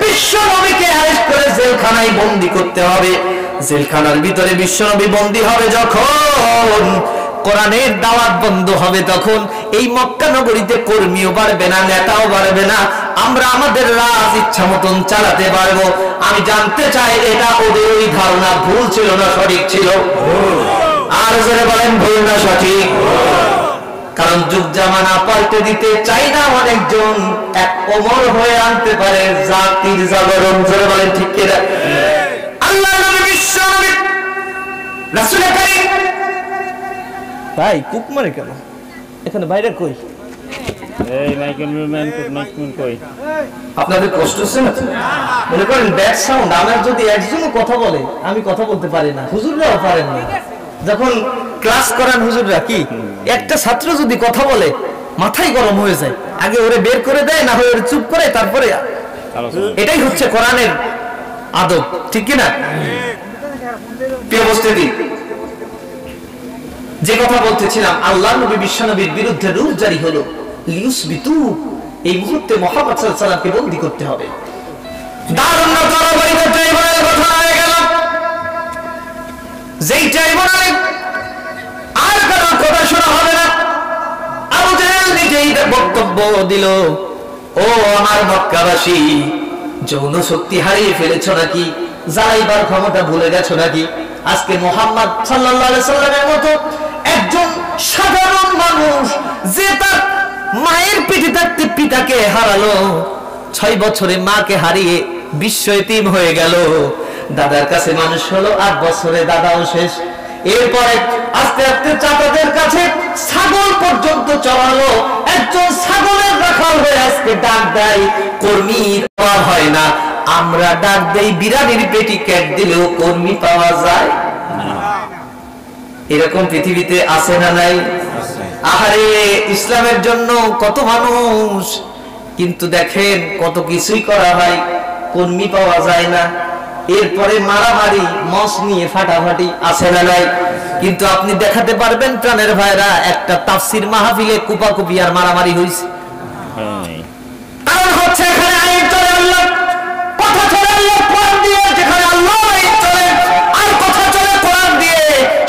বিশ্ব নবীকে অ্যারেস্ট করে জেলখানায় বন্দী করতে হবে। জেলখানার ভিতরে বিশ্ব নবী বন্দী হবে যখন, কোরআনের দাওয়াত বন্ধ হবে তখন, এই মক্কা নগরীতে কর্মীও বাড়বে না, নেতাও বাড়বে না, আমরা আমাদের রাজ ইচ্ছা মতন চালাতে পারবো। আমি জানতে চাই এটা ওদের ওই ধারণা ভুল ছিল না সঠিক ছিল? আর যারা বলেন ভুল না সঠিক? কারণ যুগ জামানা পাল্টে দিতে চাই না অনেকজন, এক ওমর হয়ে আনতে পারে জাতির জাগরণ। যারা বলেন ঠিক কিনা? আল্লাহ নবী, বিশ্ব নবী রাসূল কারীম। ভাই কুক মারে কেন এখানে? বাইরে কই? এই মাইক্রোম্যান কই? আপনাদের কষ্ট হচ্ছে না? মনে করেন ব্যাড সাউন্ড। আমার যদি একজনও কথা বলে, আমি কথা বলতে পারি না, হুজুররাও পারেন না। যখন ক্লাস করান হুজুররা, কি একটা ছাত্র যদি কথা বলে মাথায় গরম হয়ে যায়, আগে ওরে বের করে দেয়, না হয় ওরে চুপ করে তারপরে। এটাই হচ্ছে কোরআনের আদব, ঠিক কি না? প্রিয় উপস্থিতি, যে কথা বলতেছিলাম, আল্লাহ নবী বিশ্ব নবীর বিরুদ্ধে রূল জারি হলো, লিউসবিতু। এই মুহূর্তে মুহাম্মদ সাল্লাল্লাহু আলাইহি ওয়াসাল্লামকে বন্দী করতে হবে। দারুণ তরবারিতে ট্রাইব্যুনালের কথা হয়ে গেল। যেই ট্রাইব্যুনালে আর কারো কথা শোনা হবে না। আবু জাহেল নিজেই বক্তব্য দিল, ও আমার মক্কাবাসী, যৌন শক্তি হারিয়ে ফেলেছো নাকি? জ্বালাইবার ক্ষমতা ভুলে গেছো নাকি? আজকে মুহাম্মদ সাল্লাল্লাহু আলাইহি সাল্লামের মতো একজন সাধারণ মানুষ, যে তার মায়ের পেটে থাকতে পিতাকে হারালো, 6 বছরে মাকে হারিয়ে বিশ্ব এতিম হয়ে গেল, দাদার কাছে মানুষ হলো, 8 বছরে দাদাও শেষ, এরপরে আস্তে আস্তে চাচাদের কাছে ছাগল পর্যন্ত চড়ালো, একজন ছাগলের রাখাল হয়ে আজকে ডাক দেয়, কর্মীর অভাব হয় না। আমরা ডাক দেই বিরানির পেটি ক্যাট দিলেও কর্মী পাওয়া যায় না। এরকম পৃথিবীতে আছে না নাই? আহারে, ইসলামের জন্য কত মানুষ, কিন্তু দেখেন কত কিছুই করা হয়, কর্মী পাওয়া যায় না। এরপরে মারামারি, মস নিয়ে ফাটাফাটি, আছে না নাই? কিন্তু আপনি দেখাতে পারবেন প্রাণের ভাইরা একটা তাফসির মাহফিলে কুপাকুপি আর মারামারি হয়েছে? কারণ হচ্ছে এখানে আইন চলে, আল্লাহ কথা চলে, আল্লাহ কোরআন দিয়ে, যেখানে আল্লাহ আইন চলে আর কথা চলে কোরআন দিয়ে,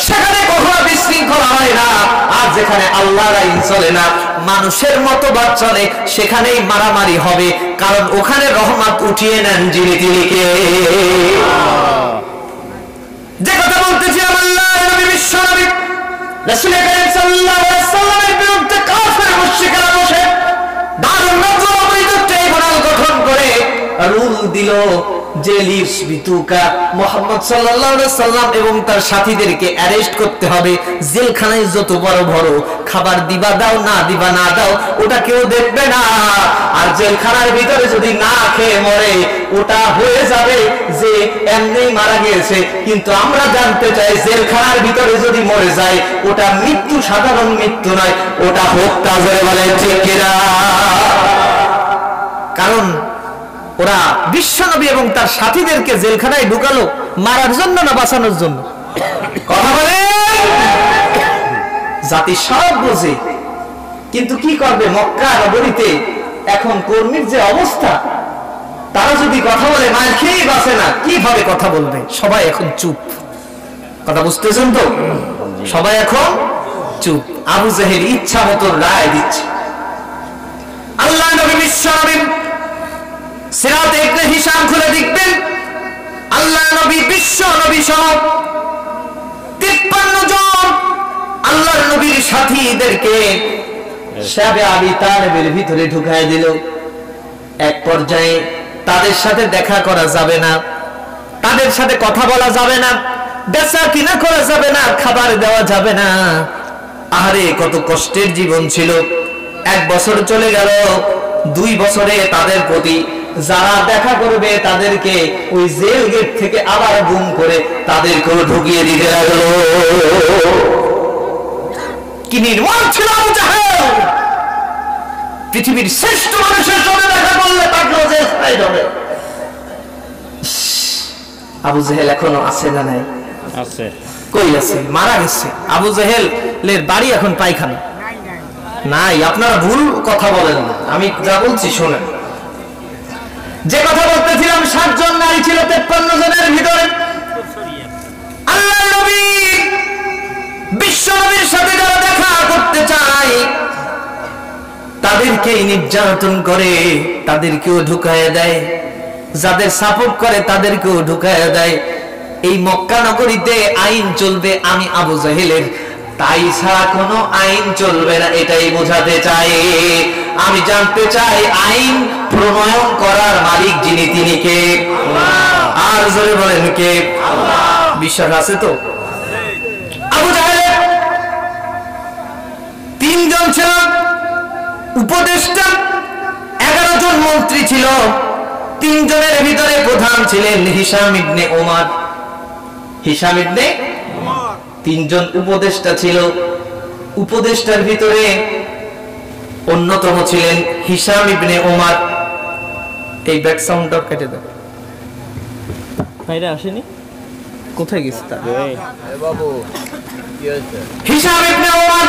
সেখানে কখনো বিশৃঙ্খলা হয় না। আর যেখানে আল্লাহর আইন চলে না, মানুষের মতবাদ চলে, সেখানেই মারামারি হবে, কারণ ওখানে রহমত উঠিয়ে নেন যিনি, তিনি কে? যে কথা বলতেছিলাম, আল্লাহর নবী, বিশ্ব নবী রাসূল কারীম সাল্লাল্লাহু আলাইহি ওয়াসাল্লামের বিরুদ্ধে কাফের মুশরিকরা বসে দারুণ নজর অবৈধ ট্রাইব্যুনাল গঠন করে রুল দিল যে লিসবিতুকা, মুহাম্মদ সাল্লাল্লাহু আলাইহি সাল্লাম এবং তার সাথীদেরকে অ্যারেস্ট করতে হবে, জেলখানায় যত বড় বড় খাবার দিবা দাও, না দিবা না দাও, ওটা কেউ দেখবে না। আর জেলখানার ভিতরে যদি না খেয়ে মরে, ওটা হয়ে যাবে যে এমনি মারা গিয়েছে, কিন্তু আমরা জানতে চাই জেলখানার ভিতরে যদি মরে যায়, ওটা মৃত্যু, সাধারণ মৃত্যু নয়, ওটা হত্যা। জোরে বলেন ঠিক কিনা? কারণ ওরা বিশ্বনবী এবং তার সাথীদেরকে জেলখানায় ঢুকালো মারার জন্য না বাঁচানোর জন্য? কথা বলে, জাতি সব বোঝে, কিন্তু কি করবে? মক্কা নগরীতে এখন কর্মীর যে অবস্থা, তারা যদি কথা বলে মায়ের খেয়েই বাঁচে না, কিভাবে কথা বলবে? সবাই এখন চুপ। কথা বুঝতেছেন তো? সবাই এখন চুপ। আবু জাহেল ইচ্ছা মতো রায় দিচ্ছে। আল্লাহ নবী, বিশ্ব নবী সিরাত ইবনে হিশাম খুলে দেখবেন, আল্লাহ নবী, বিশ্ব নবী সহ 53 জন আল্লাহর নবীর সাথীদেরকে শাবে আবি তালেবের ভিতরে ঢুকায় দিল। এক পর্যায়ে তাদের সাথে দেখা করা যাবে না, তাদের সাথে কথা বলা যাবে না, বেচা কিনা করা যাবে না, খাবার দেওয়া যাবে না। আরে কত কষ্টের জীবন ছিল। 1 বছর চলে গেল, 2 বছরে তাদের প্রতি যারা দেখা করবে তাদেরকে ওই জেল গেট থেকে আবার গুম করে তাদেরকেও ঢুকিয়ে দিতে লাগলো। কি নির্মম ছিল আবু জাহেল! পৃথিবীর শ্রেষ্ঠ মানুষের সঙ্গে দেখা করলে তাকেও জেল খাই যাবে। আবু জাহেল এখনো আছে না নাই? আছে। কই আছে? মারা গেছে। আবু জাহেলের বাড়ি এখন পায়খানা নাই। আপনারা ভুল কথা বলেন না, আমি যা বলছি শোনেন। যে কথা বলতেছিলাম, 7 জন নারী ছিল 53 জনের ভিতরে। আল্লাহ নবী, বিশ্ব নবীর সাথে যারা দেখা করতে চায় তাদেরকে নির্যাতন করে, তাদেরকেও ঢুকায় দেয়, যাদের সাপোর্ট করে তাদেরকেও ঢুকায় দেয়। এই মক্কা নগরীতে আইন চলবে আমি আবু জাহেলের, তাই ছাড়া কোনো আইন চলবে না, এটাই বোঝাতে চাই। আমি জানতে চাই আইন প্রণয়ন করার মালিক যিনি, তিনি কে? আর জোরে বলেন কে? বিশ্বাস আছে তো? আবু জাহেলের 3 জন ছিল উপদেষ্টা, 11 জন মন্ত্রী ছিল। 3 জনের ভিতরে প্রধান ছিলেন Hisham ibn Omar. Hisham ibn 3 জন উপদেষ্টা ছিল। উপদেষ্টার ভিতরে অন্যতম ছিলেন হিশাম ইবনে ওমর। এই ব্যাক সাউন্ডটা কেটে দাও। ভাইরা আসেনি? কোথায় গেছে তা? এই বাবু কি হয়েছে? হিশাম ইবনে ওমর,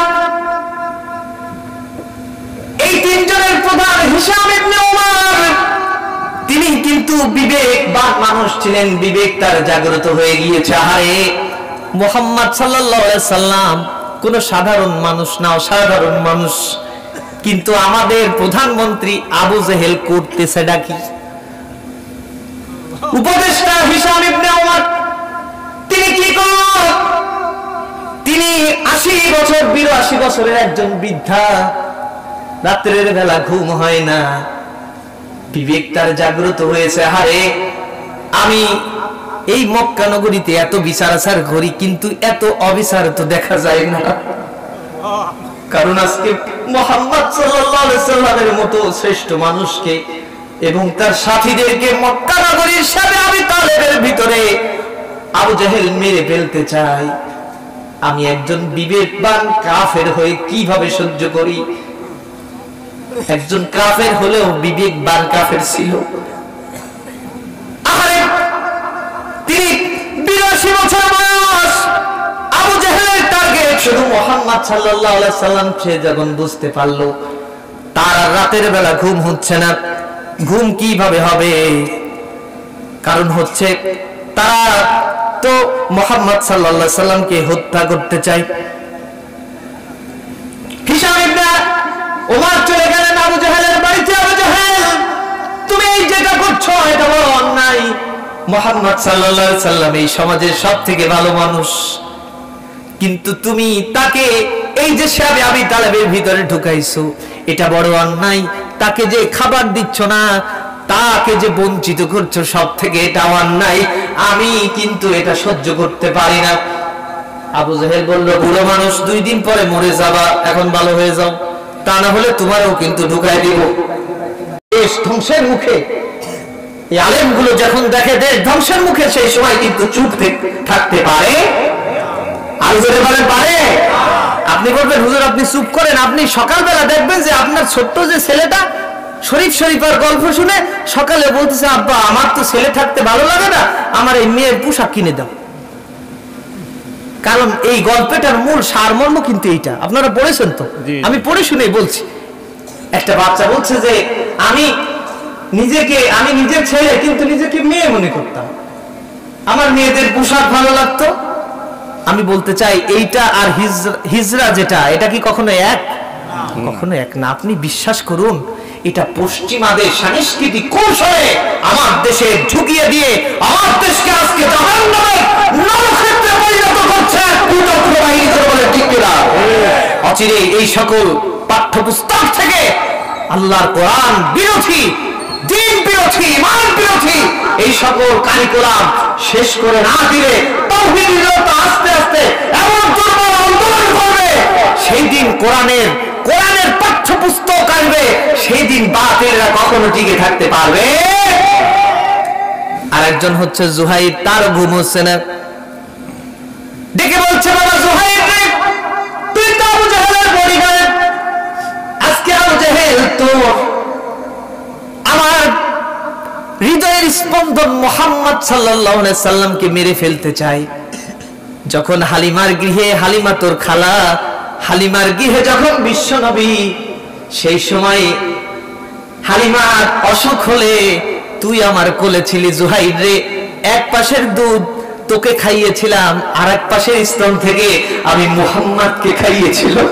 এই 3 জনের প্রধান হিশাম ইবনে ওমর। তিনি কিন্তু বিবেকবান মানুষ ছিলেন, বিবেক তার জাগ্রত হয়ে গিয়েছে। আরে মুহাম্মদ সাল্লাল্লাহু আলাইহি সাল্লাম কোন সাধারণ মানুষ না, অসাধারণ মানুষ। কিন্তু আমাদের প্রধানমন্ত্রী আবু জেহেল করতেছে ডাকি উপদেষ্টা হিশাম ইবনে উমর তিনি কি করেন? তিনি 80 বছর 82 বছরের একজন বৃদ্ধা, রাতের বেলা ঘুম হয় না, বিবেক তার জাগ্রত হয়েছে, হারে আমি এই মক্কা নগরীতে এত বিচার আচার করি কিন্তু এত অবিচার তো দেখা যায় না, কারণ আজকে মুহাম্মদ সাল্লাল্লাহু আলাইহি সাল্লামের মতো শ্রেষ্ঠ মানুষকে এবং তার সাথীদেরকে মক্কা নগরীর সাথে আবু তালেবের ভিতরে আবু জেহেল মেরে ফেলতে চায়। আমি একজন বিবেকবান কাফের হয়ে কিভাবে সহ্য করি? একজন কাফের হলেও বিবেকবান কাফের ছিল। আরে তিনি 82 বছর বয়স, আবু জেহেলের টার্গেট শুধু মুহাম্মদ সাল্লাল্লাহু আলাইহি সাল্লাম। সে যখন বুঝতে পারলো তার রাতের বেলা ঘুম হচ্ছে না, ঘুম কিভাবে হবে? কারণ হচ্ছে তারা তো মুহাম্মদ সাল্লাল্লাহু আলাইহি সাল্লামকে হত্যা করতে চায়। হিশাম ইবনে উমর চলে গেলেন আবু জেহেলের বাড়িতে। আবু জেহেল, তুমি এই যেটা করছো এটা বড় অন্যায়। মুহাম্মদ সাল্লাল্লাহু আলাইহি সাল্লাম এই সমাজের সবথেকে ভালো মানুষ, কিন্তু তুমি তাকে এই যে শাবে আবি তালেবের ভিতরে ঢুকাইছো, এটা বড় অন্যায়। তাকে যে খাবার দিচ্ছ না, তাকে যে বঞ্চিত করছো, সব থেকে এটা অন্যায়। আমি কিন্তু এটা সহ্য করতে পারি না। আবু জেহেল বলল, বুড়ো মানুষ, 2 দিন পরে মরে যাবা, এখন ভালো হয়ে যাও, তা না হলে তোমারও কিন্তু ঢুকাই দিব। দেশ ধ্বংসের মুখে এই আলেমগুলো যখন দেখে দেশ ধ্বংসের মুখে, সেই সময় কিন্তু চুপ থাকতে পারে? আর যেতে পারে? আপনি বলবেন হুজুর আপনি চুপ করেন, আপনি সকালবেলা দেখবেন যে আপনার ছোট্ট যে ছেলেটা শরীফার গল্প শুনে সকালে বলতেছে, আব্বা আমার তো ছেলে থাকতে ভালো লাগে না, আমার এই মেয়ের পোশাক কিনে দাও। কারণ এই গল্পটার মূল সারমর্ম কিন্তু এইটা, আপনারা পড়েছেন তো? আমি পড়ে শুনে বলছি। একটা বাচ্চা বলছে যে আমি নিজের ছেলে কিন্তু নিজেকে মেয়ে মনে করতাম, আমার মেয়েদের পোশাক ভালো লাগতো। আমি বলতে চাই এইটা আর হিজরা যেটা, এটা কি কখনো এক? কখনো এক না। আপনি বিশ্বাস করুন, এটা পশ্চিমাদের সাংস্কৃতিক কৌশলে আমার দেশে ঢুকিয়ে দিয়ে আমার দেশকে আজকে জাহান্নামের নরকক্ষেত্রে পরিণত করছে। অচিরে এই সকল পাঠ্যপুস্তক থেকে আল্লাহর কোরআন বিরোধী, দিন বিরোধী, ইমান বিরোধী এই সকল কারিকুলাম শেষ করে না দিলে তাওহীদের আস্তে আস্তে এমন দুর্বল আন্দোলন করবে, সেই দিন কোরআনের পাঠ্যপুস্তক আসবে, সেই দিন বাতিলরা কখনো টিকে থাকতে পারবে? আরেকজন হচ্ছে জুহাইর, তার ঘুম হচ্ছে না, ডেকে বলছে, বাবা জুহাইর রে, তুই তো আবু জেহেলের বডিগার্ড, আজকে আবু জেহেল তো আমার হৃদয়ের স্পন্দন মুহাম্মদ সাল্লাল্লাহু আলাইহি সাল্লামকে মেরে ফেলতে চাই। যখন হালিমার গৃহে, হালিমা তোর খালা, হালিমার গৃহে যখন বিশ্ব নবী, সেই সময় হালিমার অসুখ হলে তুই আমার কোলে ছিলি জুহাইর রে, এক পাশের দুধ তোকে খাইয়েছিলাম, আর এক পাশের স্তন থেকে আমি মুহাম্মদকে খাইয়েছিলাম।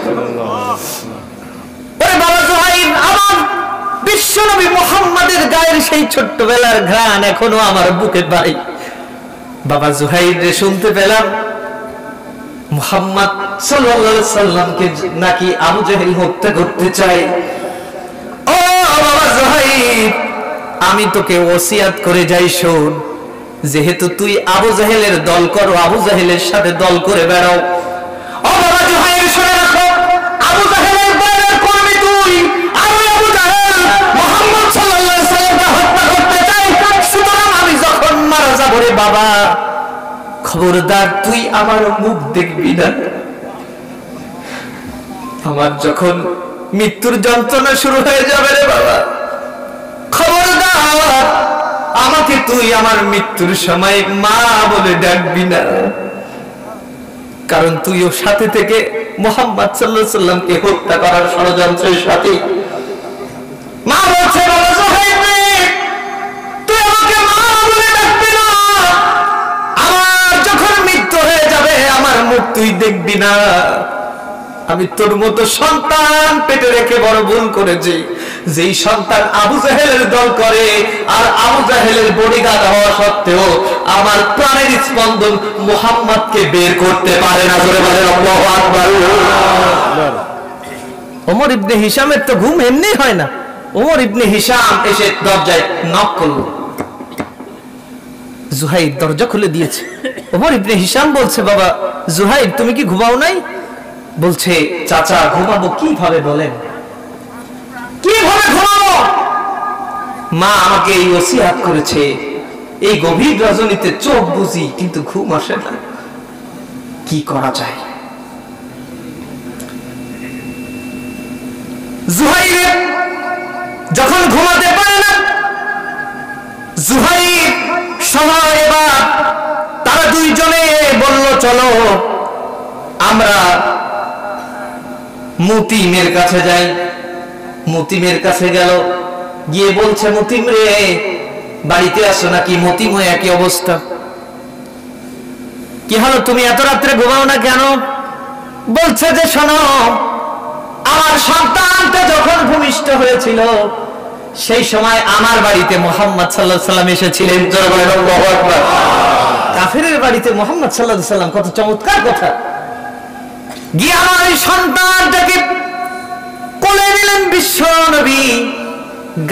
ওরে বাবা জুহাইর, আমার বিশ্বনবী মুহাম্মাদের গায়ের সেই ছোট্টবেলার ঘ্রাণ এখনো আমার বুকে পাই। বাবা জুহাইর রে, শুনতে পেলাম মুহাম্মদ সাল্লাল্লাহু আলাইহি সাল্লামকে নাকি আবু জেহেল হত্যা করতে চায়। ও বাবা জুহাইর, আমি তোকে ওসিয়াত করে যাই, শোন, যেহেতু তুই আবু জেহেলের দল করো, আবু জেহেলের সাথে দল করে বেড়াও। ও বাবা জুহাইর, শুনে রাখো, আবু জেহেলের দলের কর্মী তুই, আমি আবু জেহেল মুহাম্মদ সাল্লাল্লাহু আলাইহি সাল্লামকে হত্যা করতে চাই। সুতরাং আমি যখন মারা যাব রে বাবা, খবরদার তুই আমার মুখ দেখবি না। আমার যখন মৃত্যুর যন্ত্রণা শুরু হয়ে যাবে রে বাবা, খবরদার আমাকে তুই আমার মৃত্যুর সময় মা বলে ডাকবি না, কারণ তুইও সাথে থেকে মুহাম্মদ সাল্লাল্লাহু আলাইহি সাল্লামকে হত্যা করার ষড়যন্ত্রের সাথে। মা বলছে, বাবা জুহাইর রে, তুই আমাকে মা বলে ডাকবি না, আমার যখন মৃত্যু হয়ে যাবে আমার মুখ তুই দেখবি না। আমি তোর মতো সন্তান পেটে রেখে বড় ভুল করেছি। যেই সন্তান আবু জাহেলের দল করে আর আবু জাহেলের বডিগার্ড হওয়া সত্ত্বেও আমার প্রাণের স্পন্দন মুহাম্মদকে বের করতে পারে না। জোরে বলেন আল্লাহু আকবার। ওমর ইবনে হিশামের তো ঘুম এমনি হয় না। ওমর ইবনে হিশাম এসে দরজায় নক করলো। জুহাইর দরজা খুলে দিয়েছে। ওমর ইবনে হিশাম বলছে, বাবা জুহাইর তুমি কি ঘুমাও নাই? বলছে, চাচা ঘুমাবো কিভাবে বলেন, কিভাবে ঘুমাবো? মা আমাকে এই ওসিয়াত করেছে, এই গভীর রজনীতে চোখ বুঝি কিন্তু ঘুম আসে না, কি করা যায়? জুহাইর যখন ঘুমাতে পারে না, জুহাইর সময় এবার তারা দুইজনে বলল, চলো আমরা মুতিমের কাছে যাই। মুতিমের কাছে গেল, গিয়ে বলছে, মুতিম রে বাড়িতে আসো নাকি? মুতিম একই অবস্থা। কি হলো, তুমি এত রাত্রে ঘুমাও না কেন? বলছে যে শোনো, আমার সন্তানটা যখন ভূমিষ্ঠ হয়েছিল সেই সময় আমার বাড়িতে মুহাম্মদ সাল্লাল্লাহু আলাইহি সাল্লাম এসেছিলেন। জোরে বলেন আল্লাহু আকবার। কাফেরের বাড়িতে মুহাম্মদ সাল্লাল্লাহু আলাইহি সাল্লাম, কত চমৎকার কথা। গিয়ে আমার এই সন্তানটাকে কোলে নিলেন বিশ্ব নবী,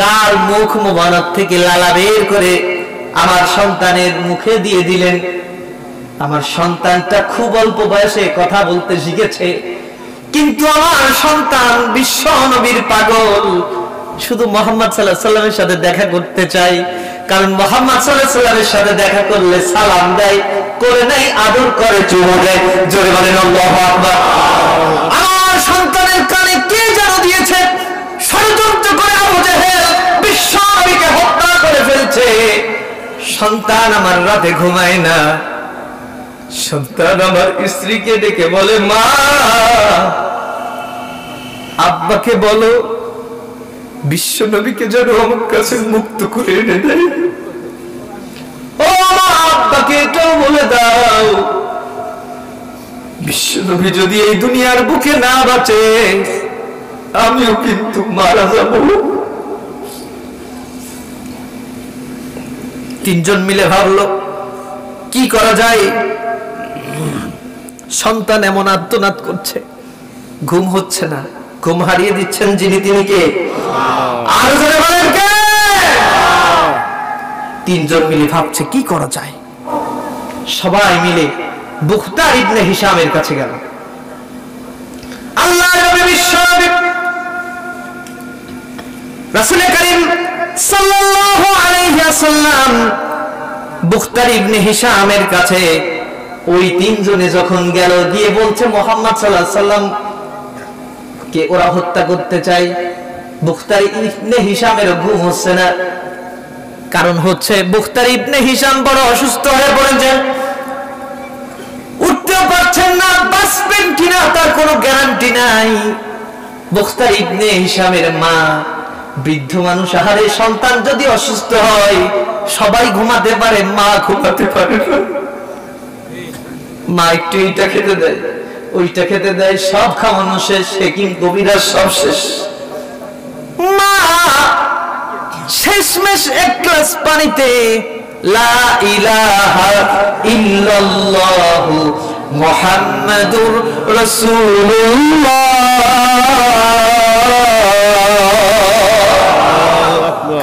গাল মুখ মোবারক থেকে লালা বের করে আমার সন্তানের মুখে দিয়ে দিলেন। আমার সন্তানটা খুব অল্প বয়সে কথা বলতে শিখেছে, কিন্তু আমার সন্তান বিশ্ব নবীর পাগল, শুধু মুহাম্মদ সাল্লাল্লাহু আলাইহি সাল্লামের সাথে দেখা করতে চাই। কারণ মুহাম্মদ সাল্লাল্লাহু আলাইহি সাল্লামের সাথে দেখা করলে সালাম দেয়, করে নাই আদর করে, চুমু দেয়। জোরে বলেন আল্লাহু আকবার। আমার সন্তানের কানে কে যেন দিয়েছে, ষড়যন্ত্র করে আবু জাহেল বিশ্ব নবীকে হত্যা করে ফেলছে। সন্তান আমার রাতে ঘুমায় না। সন্তান আমার স্ত্রীকে ডেকে বলে, মা আব্বাকে বলো বিশ্ব নবীকে যেন আমার কাছে মুক্ত করে এনে দেয়। ও মা, আব্বাকে এটাও বলে দাও, বিশ্ব নবী যদি এই দুনিয়ার বুকে না বাঁচে আমিও কিন্তু মারা যাব। তিনজন মিলে ভাবলো কি করা যায়। সন্তান এমন আর্তনাদ করছে, ঘুম হচ্ছে না। ঘুম হারিয়ে দিচ্ছেন যিনি, তিনি কে? আর জোরে বলেন কে? তিনজন মিলে ভাবছে কি করা যায়। সবাই মিলে বুখতার ইবনে হিশামের কাছে গেল। আল্লাহর নবী বিশ্ব নবী রাসূল করিম সাল্লাল্লাহু আলাইহি ওয়াসাল্লাম বুখতার ইবনে হিশামের কাছে ওই তিনজনে যখন গেল, গিয়ে বলছে মুহাম্মদ সাল্লাল্লাহু আলাইহি ওয়াসাল্লাম কে ওরা হত্যা করতে চায়। বুখতার ইবনে হিশামের ঘুম হচ্ছে না। কারণ হচ্ছে বুখতার ইবনে হিশাম বড় অসুস্থ হয়ে পড়েছেন, উঠতেও পারছেন না, বাঁচবেন কিনা তার কোনো গ্যারান্টি নাই। বুখতার ইবনে হিশামের মা বৃদ্ধ মানুষ, আহারে সন্তান যদি অসুস্থ হয় সবাই ঘুমাতে পারে, মা ঘুমাতে পারে না। মা একটু এইটা খেতে দেয়, ওইটা খেতে দেয়, সব খাওয়ানো শেষ, হেকিম কবিরাজ সব শেষ। মা শেষমেশ এক গ্লাস পানিতে লা ইলাহা ইল্লাল্লাহু মুহাম্মাদুর রাসূলুল্লাহ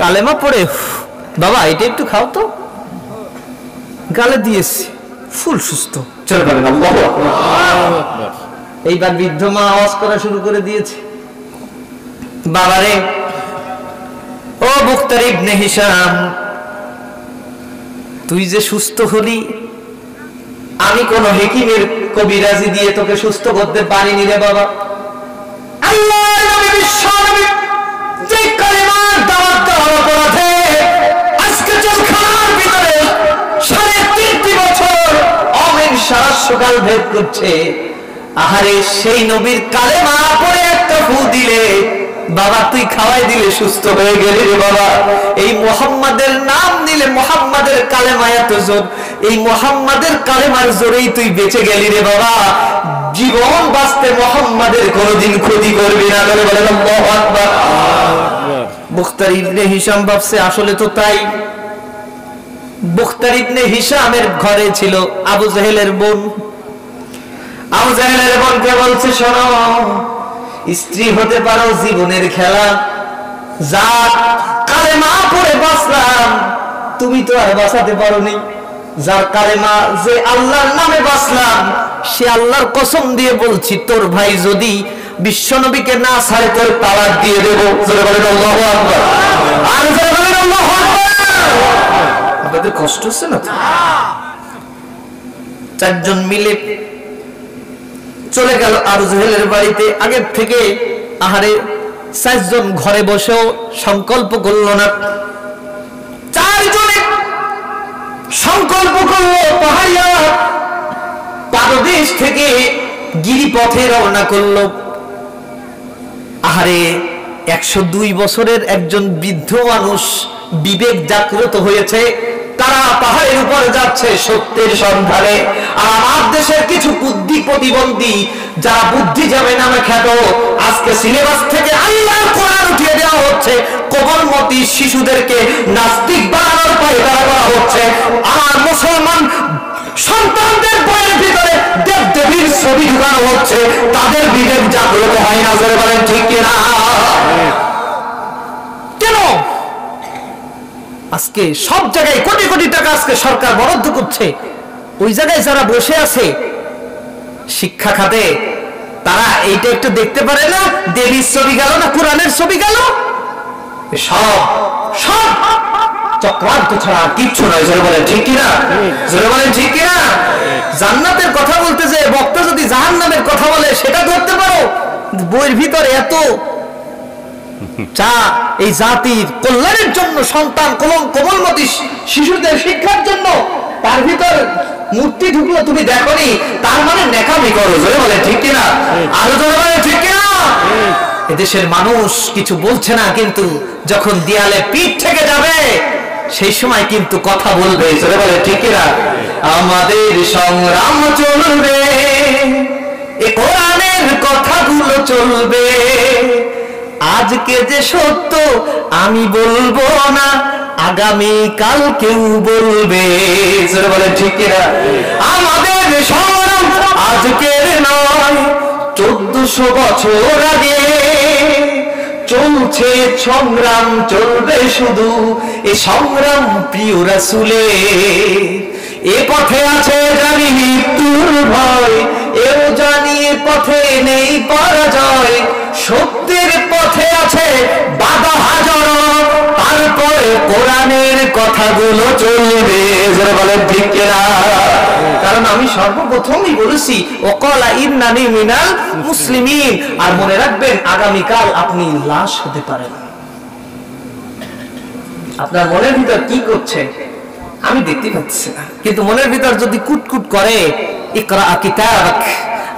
কালেমা পড়ে, বাবা এটা একটু খাও তো, গালে দিয়েছি, ফুল সুস্থ। চলে বলেন আল্লাহু আকবার। এইবার বৃদ্ধ মা আওয়াজ করা শুরু করে দিয়েছে, বাবারে ও বুখতার ইবনে হিশাম, তুই যে সুস্থ হলি, আমি কোন হেকিমের কবিরাজি দিয়ে তোকে সুস্থ করতে পারিনি রে বাবা। আল্লাহর নবী বিশ্ব নবী যে কালেমার দাওয়াত দেওয়ার অপরাধে আজকে জেলখানার ভিতরে ৩.৫ বছর অমেন সারা সকাল ভেদ করছে। আহারে সেই নবীর কালেমা পড়ে একটা ফু দিলে বাবা তুই খাওয়াই দিলে সুস্থ হয়ে গেলি রে বাবা, এই মুহাম্মাদের নাম নিলে মুহাম্মাদের কালেমা এত জোর, এই মুহাম্মাদের কালেমার জোরেই তুই বেঁচে গেলি রে বাবা, জীবন বাঁচতে মুহাম্মাদের কোনোদিন ক্ষতি করবি না। বলে বলেন আল্লাহু আকবার। বুখতারি ইবনে হিশাম ভাবছে আসলে তো তাই। বুখতারি ইবনে হিশামের ঘরে ছিল আবু জাহেলের বোন। আবু জাহেলের বোনকে বলছে শোনো, স্ত্রী হতে পারো জীবনের খেলা, যা কালেমা পড়ে বাঁচলাম তুমি তো আর বাঁচাতে পারোনি, যার কালেমা যে আল্লাহর নামে বাঁচলাম সে আল্লাহর কসম দিয়ে বলছি তোর ভাই যদি বিশ্বনবীকে না ছাড়ে তোর তালাক দিয়ে দেবো। জোরে বলেন আল্লাহু আকবার। আর জোরে বলেন আল্লাহু আকবার। আপনাদের কষ্ট হচ্ছে না? চারজন মিলে চলে গেল আবু জাহেলের বাড়িতে। আগের থেকে আহারে চারজন ঘরে বসেও সংকল্প করলো না, চারজনে সংকল্প করলো পাহাড়িয়া পাদদেশ থেকে গিরিপথে রওনা করলো। আহারে 102 বছরের একজন বৃদ্ধ মানুষ বিবেক জাগ্রত হয়েছে, তারা পাহাড়ের উপর যাচ্ছে সত্যের সন্ধানে। আর আমার দেশের কিছু বুদ্ধি প্রতিবন্ধী যারা বুদ্ধিজীবী নামে খ্যাত, আজকে সিলেবাস থেকে আল্লাহর কোরআন উঠিয়ে দেওয়া হচ্ছে, কোমলমতি শিশুদেরকে নাস্তিক বানানোর পায়তারা করা হচ্ছে। আমার মুসলমান সন্তানদের বইয়ের ভিতরে দেবদেবীর ছবি ঢুকানো হচ্ছে, তাদের বিবেক জাগ্রত হয় না। জোরে বলেন ঠিক কিনা? কেন আজকে সব জায়গায় কোটি কোটি টাকা আজকে সরকার বরাদ্দ করছে, ওই জায়গায় যারা বসে আছে শিক্ষা খাতে তারা এইটা একটু দেখতে পারে না? দেবীর ছবি গেল না কোরআনের ছবি গেল, সব সব চক্রান্ত ছাড়া কিচ্ছু নয়। জোরে বলেন ঠিক কিনা? জোরে বলেন ঠিক কিনা? জান্নাতের কথা বলতে যে বক্তা যদি জাহান্নামের কথা বলে সেটা ধরতে পারো, বইয়ের ভিতরে এত চা এই জাতির কল্যাণের জন্য, সন্তান কোমলমতি শিশুদের শিক্ষার জন্য, তার ভিতর মূর্তি ঢুকলো তুমি দেখোনি, তার মানে নেকামি করো। জোরে বলে ঠিক কিনা? আরো জোরে বলে ঠিক কিনা? এদেশের মানুষ কিছু বলছে না, কিন্তু যখন দেয়ালে পিঠ থেকে যাবে সেই সময় কিন্তু কথা বলবে। জোরে বলে ঠিক কিনা? আমাদের সংগ্রাম চলবে, এ কোরআনের কথাগুলো চলবে, আজকে যে সত্য আমি বলবো না, আগামী কাল কেউ বলবে। জোরে বলে ঠিক কিনা? আমাদের সংগ্রাম আজকের নয়, 1400 বছর আগে চলছে সংগ্রাম, চলবে শুধু এ সংগ্রাম প্রিয় রাসূলের। এ পথে আছে জানি মৃত্যুর ভয়, এও জানি পথে নেই পরাজয়, সত্যের পথে আছে বাধা হাজারো, তারপরে কোরআনের কথাগুলো চলবে। যারা বলেন ঠিক কিনা? কারণ আমি সর্বপ্রথমই বলেছি ওয়াকালা ইন্নানি মিনাল মুসলিমিন। আর মনে রাখবেন আগামীকাল আপনি লাশ হতে পারেন। আপনার মনের ভিতর কি করছে আমি দেখতে পাচ্ছি না, কিন্তু মনের ভিতর যদি কুটকুট করে, ইকরা কিতাবাক,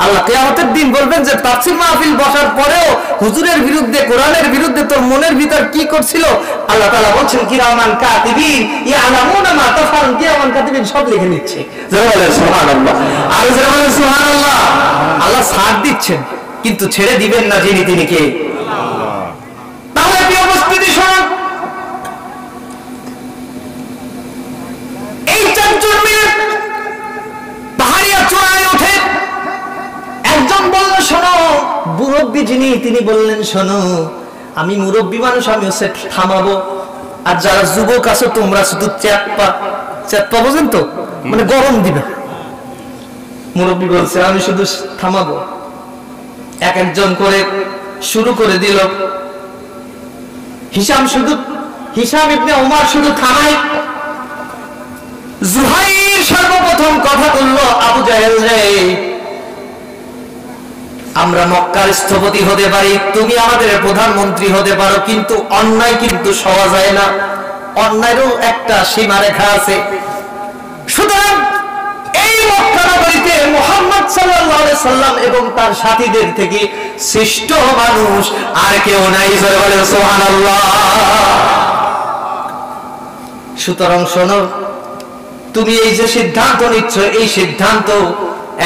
আল্লাহ কিয়ামতের দিন বলবেন যে তাফসীর মাহফিল বসার পরেও হুজুরের বিরুদ্ধে, কোরআনের বিরুদ্ধে তোর মনের ভিতর কি করছিল, আল্লাহ তাআলা বলছেন কিরামান কাতিবিন ইয়ালামুনা মা তাফআলুন, কিরামান কাতিবিন সব লিখে নিচ্ছে। যারা বলেন সুবহানাল্লাহ, আর যারা বলেন সুবহানাল্লাহ, আল্লাহ ছাড় দিচ্ছেন কিন্তু ছেড়ে দিবেন না যিনি তিনি কে? আল্লাহ। তাহলে কি উপস্থিতি শুনুন, এই চারজন মিলে পাহাড়িয়া চূড়ায় ওঠে। একজন বলল শোনো, মুরব্বী যিনি তিনি বললেন শোনো, আমি মুরব্বী মানুষ, আমি হচ্ছে থামাবো, আর যারা যুবক আছো তোমরা শুধু চ্যাপ্পা বোঝেন তো, মানে গরম দিবে। মুরব্বী বলছে আমি শুধু থামাবো। এক একজন করে শুরু করে দিল। হিশাম ইবনে উমর শুধু থামায়। জুহাইর সর্বপ্রথম কথা বলল, আবু জাহেল রে, আমরা মক্কার স্থপতি হতে পারি, তুমি আমাদের প্রধানমন্ত্রী হতে পারো, কিন্তু অন্যায় কিন্তু সওয়া যায় না, অন্যায়েরও একটা সীমারেখা আছে। সুতরাং এই মক্কা নগরীতে মুহাম্মদ সাল্লাল্লাহু আলাইহি সাল্লাম এবং তার সাথীদের থেকে শ্রেষ্ঠ মানুষ আর কেউ নাই। জোরে বলেন সুবহানাল্লাহ। সুতরাং শোনো, তুমি এই যে সিদ্ধান্ত নিচ্ছ, এই সিদ্ধান্ত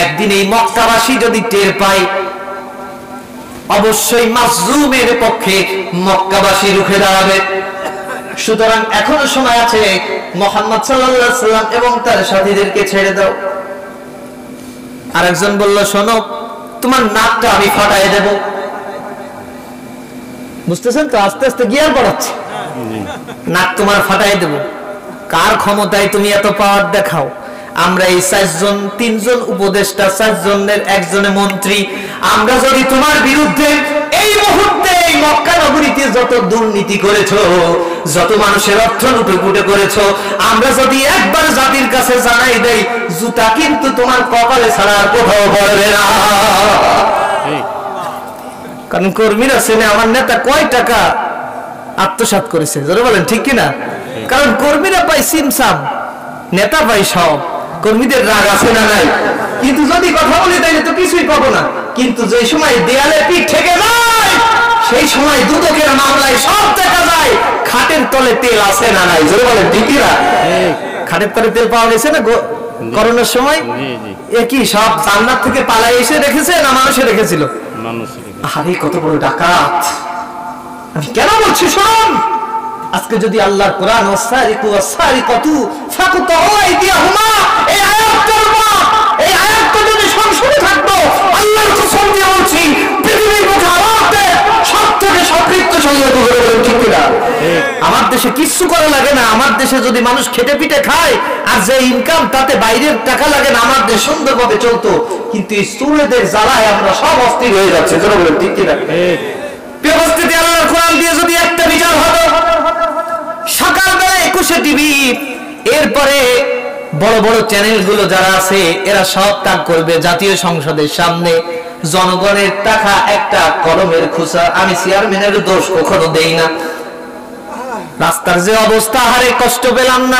একদিন এই মক্কাবাসী যদি টের পায়, অবশ্যই মাজলুমের পক্ষে মক্কাবাসী রুখে দাঁড়াবে। সুতরাং এখনো সময় আছে, মুহাম্মদ সাল্লাল্লাহু আলাইহি সাল্লাম এবং তার সাথীদেরকে ছেড়ে দাও। আরেকজন বলল, শোনো, তোমার নাকটা আমি ফাটায় দেব। বুঝতেছেন তো? আস্তে আস্তে গিয়ার বাড়াচ্ছে, নাক তোমার ফাটায় দেব। কার ক্ষমতায় তুমি এত পাওয়ার দেখাও? আমরা এই 4 জন, 3 জন উপদেষ্টা, 4 জনের একজনে মন্ত্রী, আমরা যদি তোমার বিরুদ্ধে এই মুহূর্তে এই মক্কা নগরীতে যত দুর্নীতি করেছো, যত মানুষের অর্থ লুটে করেছো, আমরা যদি একবার জাতির কাছে জানাই দেই, জুতা কিন্তু তোমার কপালে ছাড়া আর কোথাও পড়বে না। কারণ কর্মীরা চেনে আমার নেতা কয় টাকা আত্মসাৎ করেছে। জোরে বলেন ঠিক কিনা? কারণ কর্মীরা পায় সিমসাম, নেতা পায় সব। কর্মীদের রাগ আছে না নাই? কিন্তু যদি কথা বলি তাইলে তো কিছুই পাবো না। কিন্তু যে সময় দেয়ালে পিঠ ঠেকে যায়, সেই সময় দুদকের মামলায় সব দেখা যায় খাটের তলে তেল আছে না নাই। জোরে বলেন ঠিক কিনা? খাটের তলে তেল পাওয়া গেছে না করোনার সময়? একই সব জান্নাত থেকে পালাই এসে রেখেছে না মানুষে রেখেছিল? আরে কত বড় ডাকাত! আমি কেন বলছি শুনুন, আজকে যদি আল্লাহর কোরআন ওয়াসারিকু ওয়াসারিকাতু ফাকতাউ আইদিয়াহুমা, এই আয়াতটার উপর, এই আয়াতটা যদি সংশোধন থাকতো, আল্লাহর কসম দিয়ে বলছি পৃথিবীর বুকে আওয়াজে সবথেকে সম্পৃক্ত সঙ্গে করে ঠিক কিনা? আমার দেশে কিচ্ছু করা লাগে না। আমার দেশে যদি মানুষ খেটে পিটে খায় আর যে ইনকাম তাতে বাইরের টাকা লাগে না, আমার দেশ সুন্দরভাবে চলতো। কিন্তু এই চোরেদের জ্বালায় আমরা সব অস্থির হয়ে যাচ্ছে। ঠিক কিনা? ব্যবস্থিত আল্লাহর কোরআন দিয়ে যদি একটা বিচার হতো, সকালবেলা 21 টিভি, এরপরে বড় বড় চ্যানেলগুলো যারা আছে এরা সব ত্যাগ করবে জাতীয় সংসদের সামনে। জনগণের টাকা একটা কলমের খোসা। আমি চেয়ারম্যানের দোষ কখনো দেই না। রাস্তার যে অবস্থা, হারে কষ্ট পেলাম না।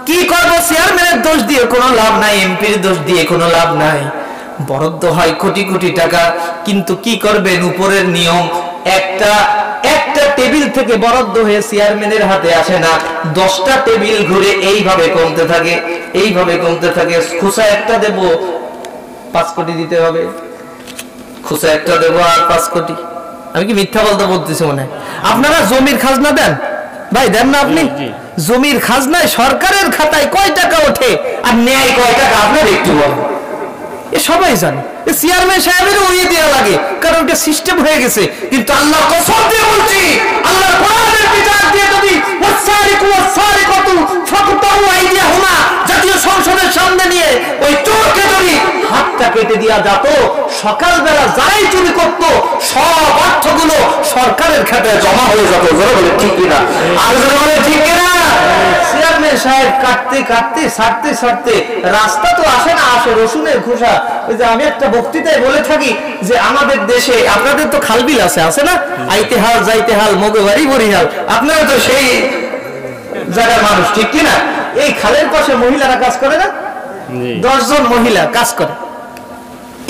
কি করবো? চেয়ারম্যানের দোষ দিয়ে কোনো লাভ নাই, এমপির দোষ দিয়ে কোনো লাভ নাই। বরাদ্দ হয় কোটি কোটি টাকা, কিন্তু কি করবেন? উপরের নিয়ম, একটা টেবিল থেকে বরাদ্দ হয়ে চেয়ারম্যানের হাতে আসে না, 10টা টেবিল ঘুরে এইভাবে কমতে থাকে, এইভাবে কমতে থাকে। খুচা একটা দেব 5 কোটি দিতে হবে, খুচা একটা দেব আর 5 কোটি। আমি কি মিথ্যা বলতেছি মনে হয়? আপনারা জমির খাজনা দেন ভাই, দেন না? আপনি জমির খাজনায় সরকারের খাতায় কয় টাকা ওঠে আর নেয় কয় টাকা? আপনার একটু বলেন। এ সবাই জানে, চেয়ারম্যান সাহেবেরও ওই দেওয়া লাগে, কারণ এটা সিস্টেম হয়ে গেছে। কিন্তু আল্লাহ কসম দিয়ে বলছি, আল্লাহর কোরআনের বিচার দিয়ে যদি ওয়াসারিকু ওয়াসারিকাতু ফাকতাউ আইদিয়াহুমা জাতীয় সংসদের সামনে নিয়ে ওই চোরকে যদি হাতটা কেটে দেওয়া যেত, সকালবেলা যারাই চুরি করত সব অর্থগুলো সরকারের খাতায় জমা হয়ে যেত। জোরে বলে ঠিক কিনা? আর জোরে বলে ঠিক কিনা? চেয়ারম্যান সাহেব কাটতে কাটতে ছাড়তে ছাড়তে রাস্তা তো আসে না, আসে রসুনের খোসা। ওই যে আমি একটা বক্তৃতায় বলে থাকি যে আমাদের দেশে, আপনাদের তো খালবিল আছে না? আইতে হাল যাইতে হাল মগে বাড়ি বরিহাল, আপনারা তো সেই জায়গার মানুষ ঠিক কিনা? এই খালের পাশে মহিলারা কাজ করে না? 10 জন মহিলা কাজ করে,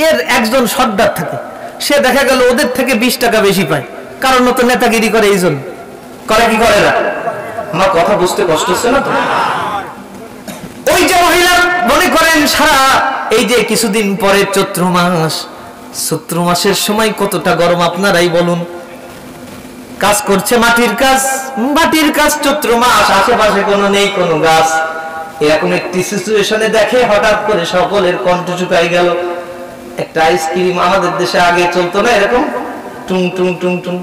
এর একজন সর্দার থাকে। সে দেখা গেল ওদের থেকে 20 টাকা বেশি পায়, কারণ তো নেতাগিরি করে। এই জন্য করে কি করে না? আমার কথা বুঝতে কষ্ট হচ্ছে না তো? ওই যে মহিলা মনে করেন সারা এই যে কিছুদিন পরে চৈত্র মাস, চৈত্র মাসের সময় কতটা গরম আপনারাই বলুন। কাজ করছে মাটির কাজ, মাটির কাজ চৈত্র মাস, আশেপাশে কোনো নেই কোনো গাছ। এরকম একটি সিচুয়েশনে দেখে হঠাৎ করে সকলের কণ্ঠ শুকাই গেল। একটা আইসক্রিম আমাদের দেশে আগে চলতো না এরকম, টুং টুং টুং টুং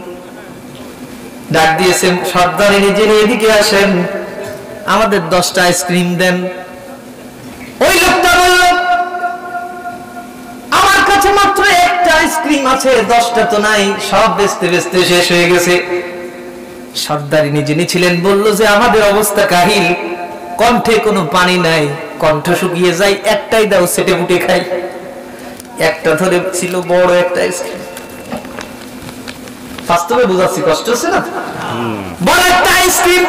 ডাক দিয়েছেন, সর্দারে নিজে এদিকে আসেন, আমাদের 10টা আইসক্রিম দেন। ওই লোকটা বলল, আমার কাছে মাত্র একটা আইসক্রিম আছে, 10টা তো নাই, সব বেচতে বেচতে শেষ হয়ে গেছে। সর্দারিনী যিনি ছিলেন বলল যে আমাদের অবস্থা কাহিল, কণ্ঠে কোনো পানি নাই, কণ্ঠ শুকিয়ে যায়, একটাই দাও, সেটে ফুটে খাই। একটা ধরে ছিল বড় একটা আইসক্রিম। বাস্তবে বুঝাচ্ছি, কষ্ট হচ্ছে না? বড় একটা আইসক্রিম।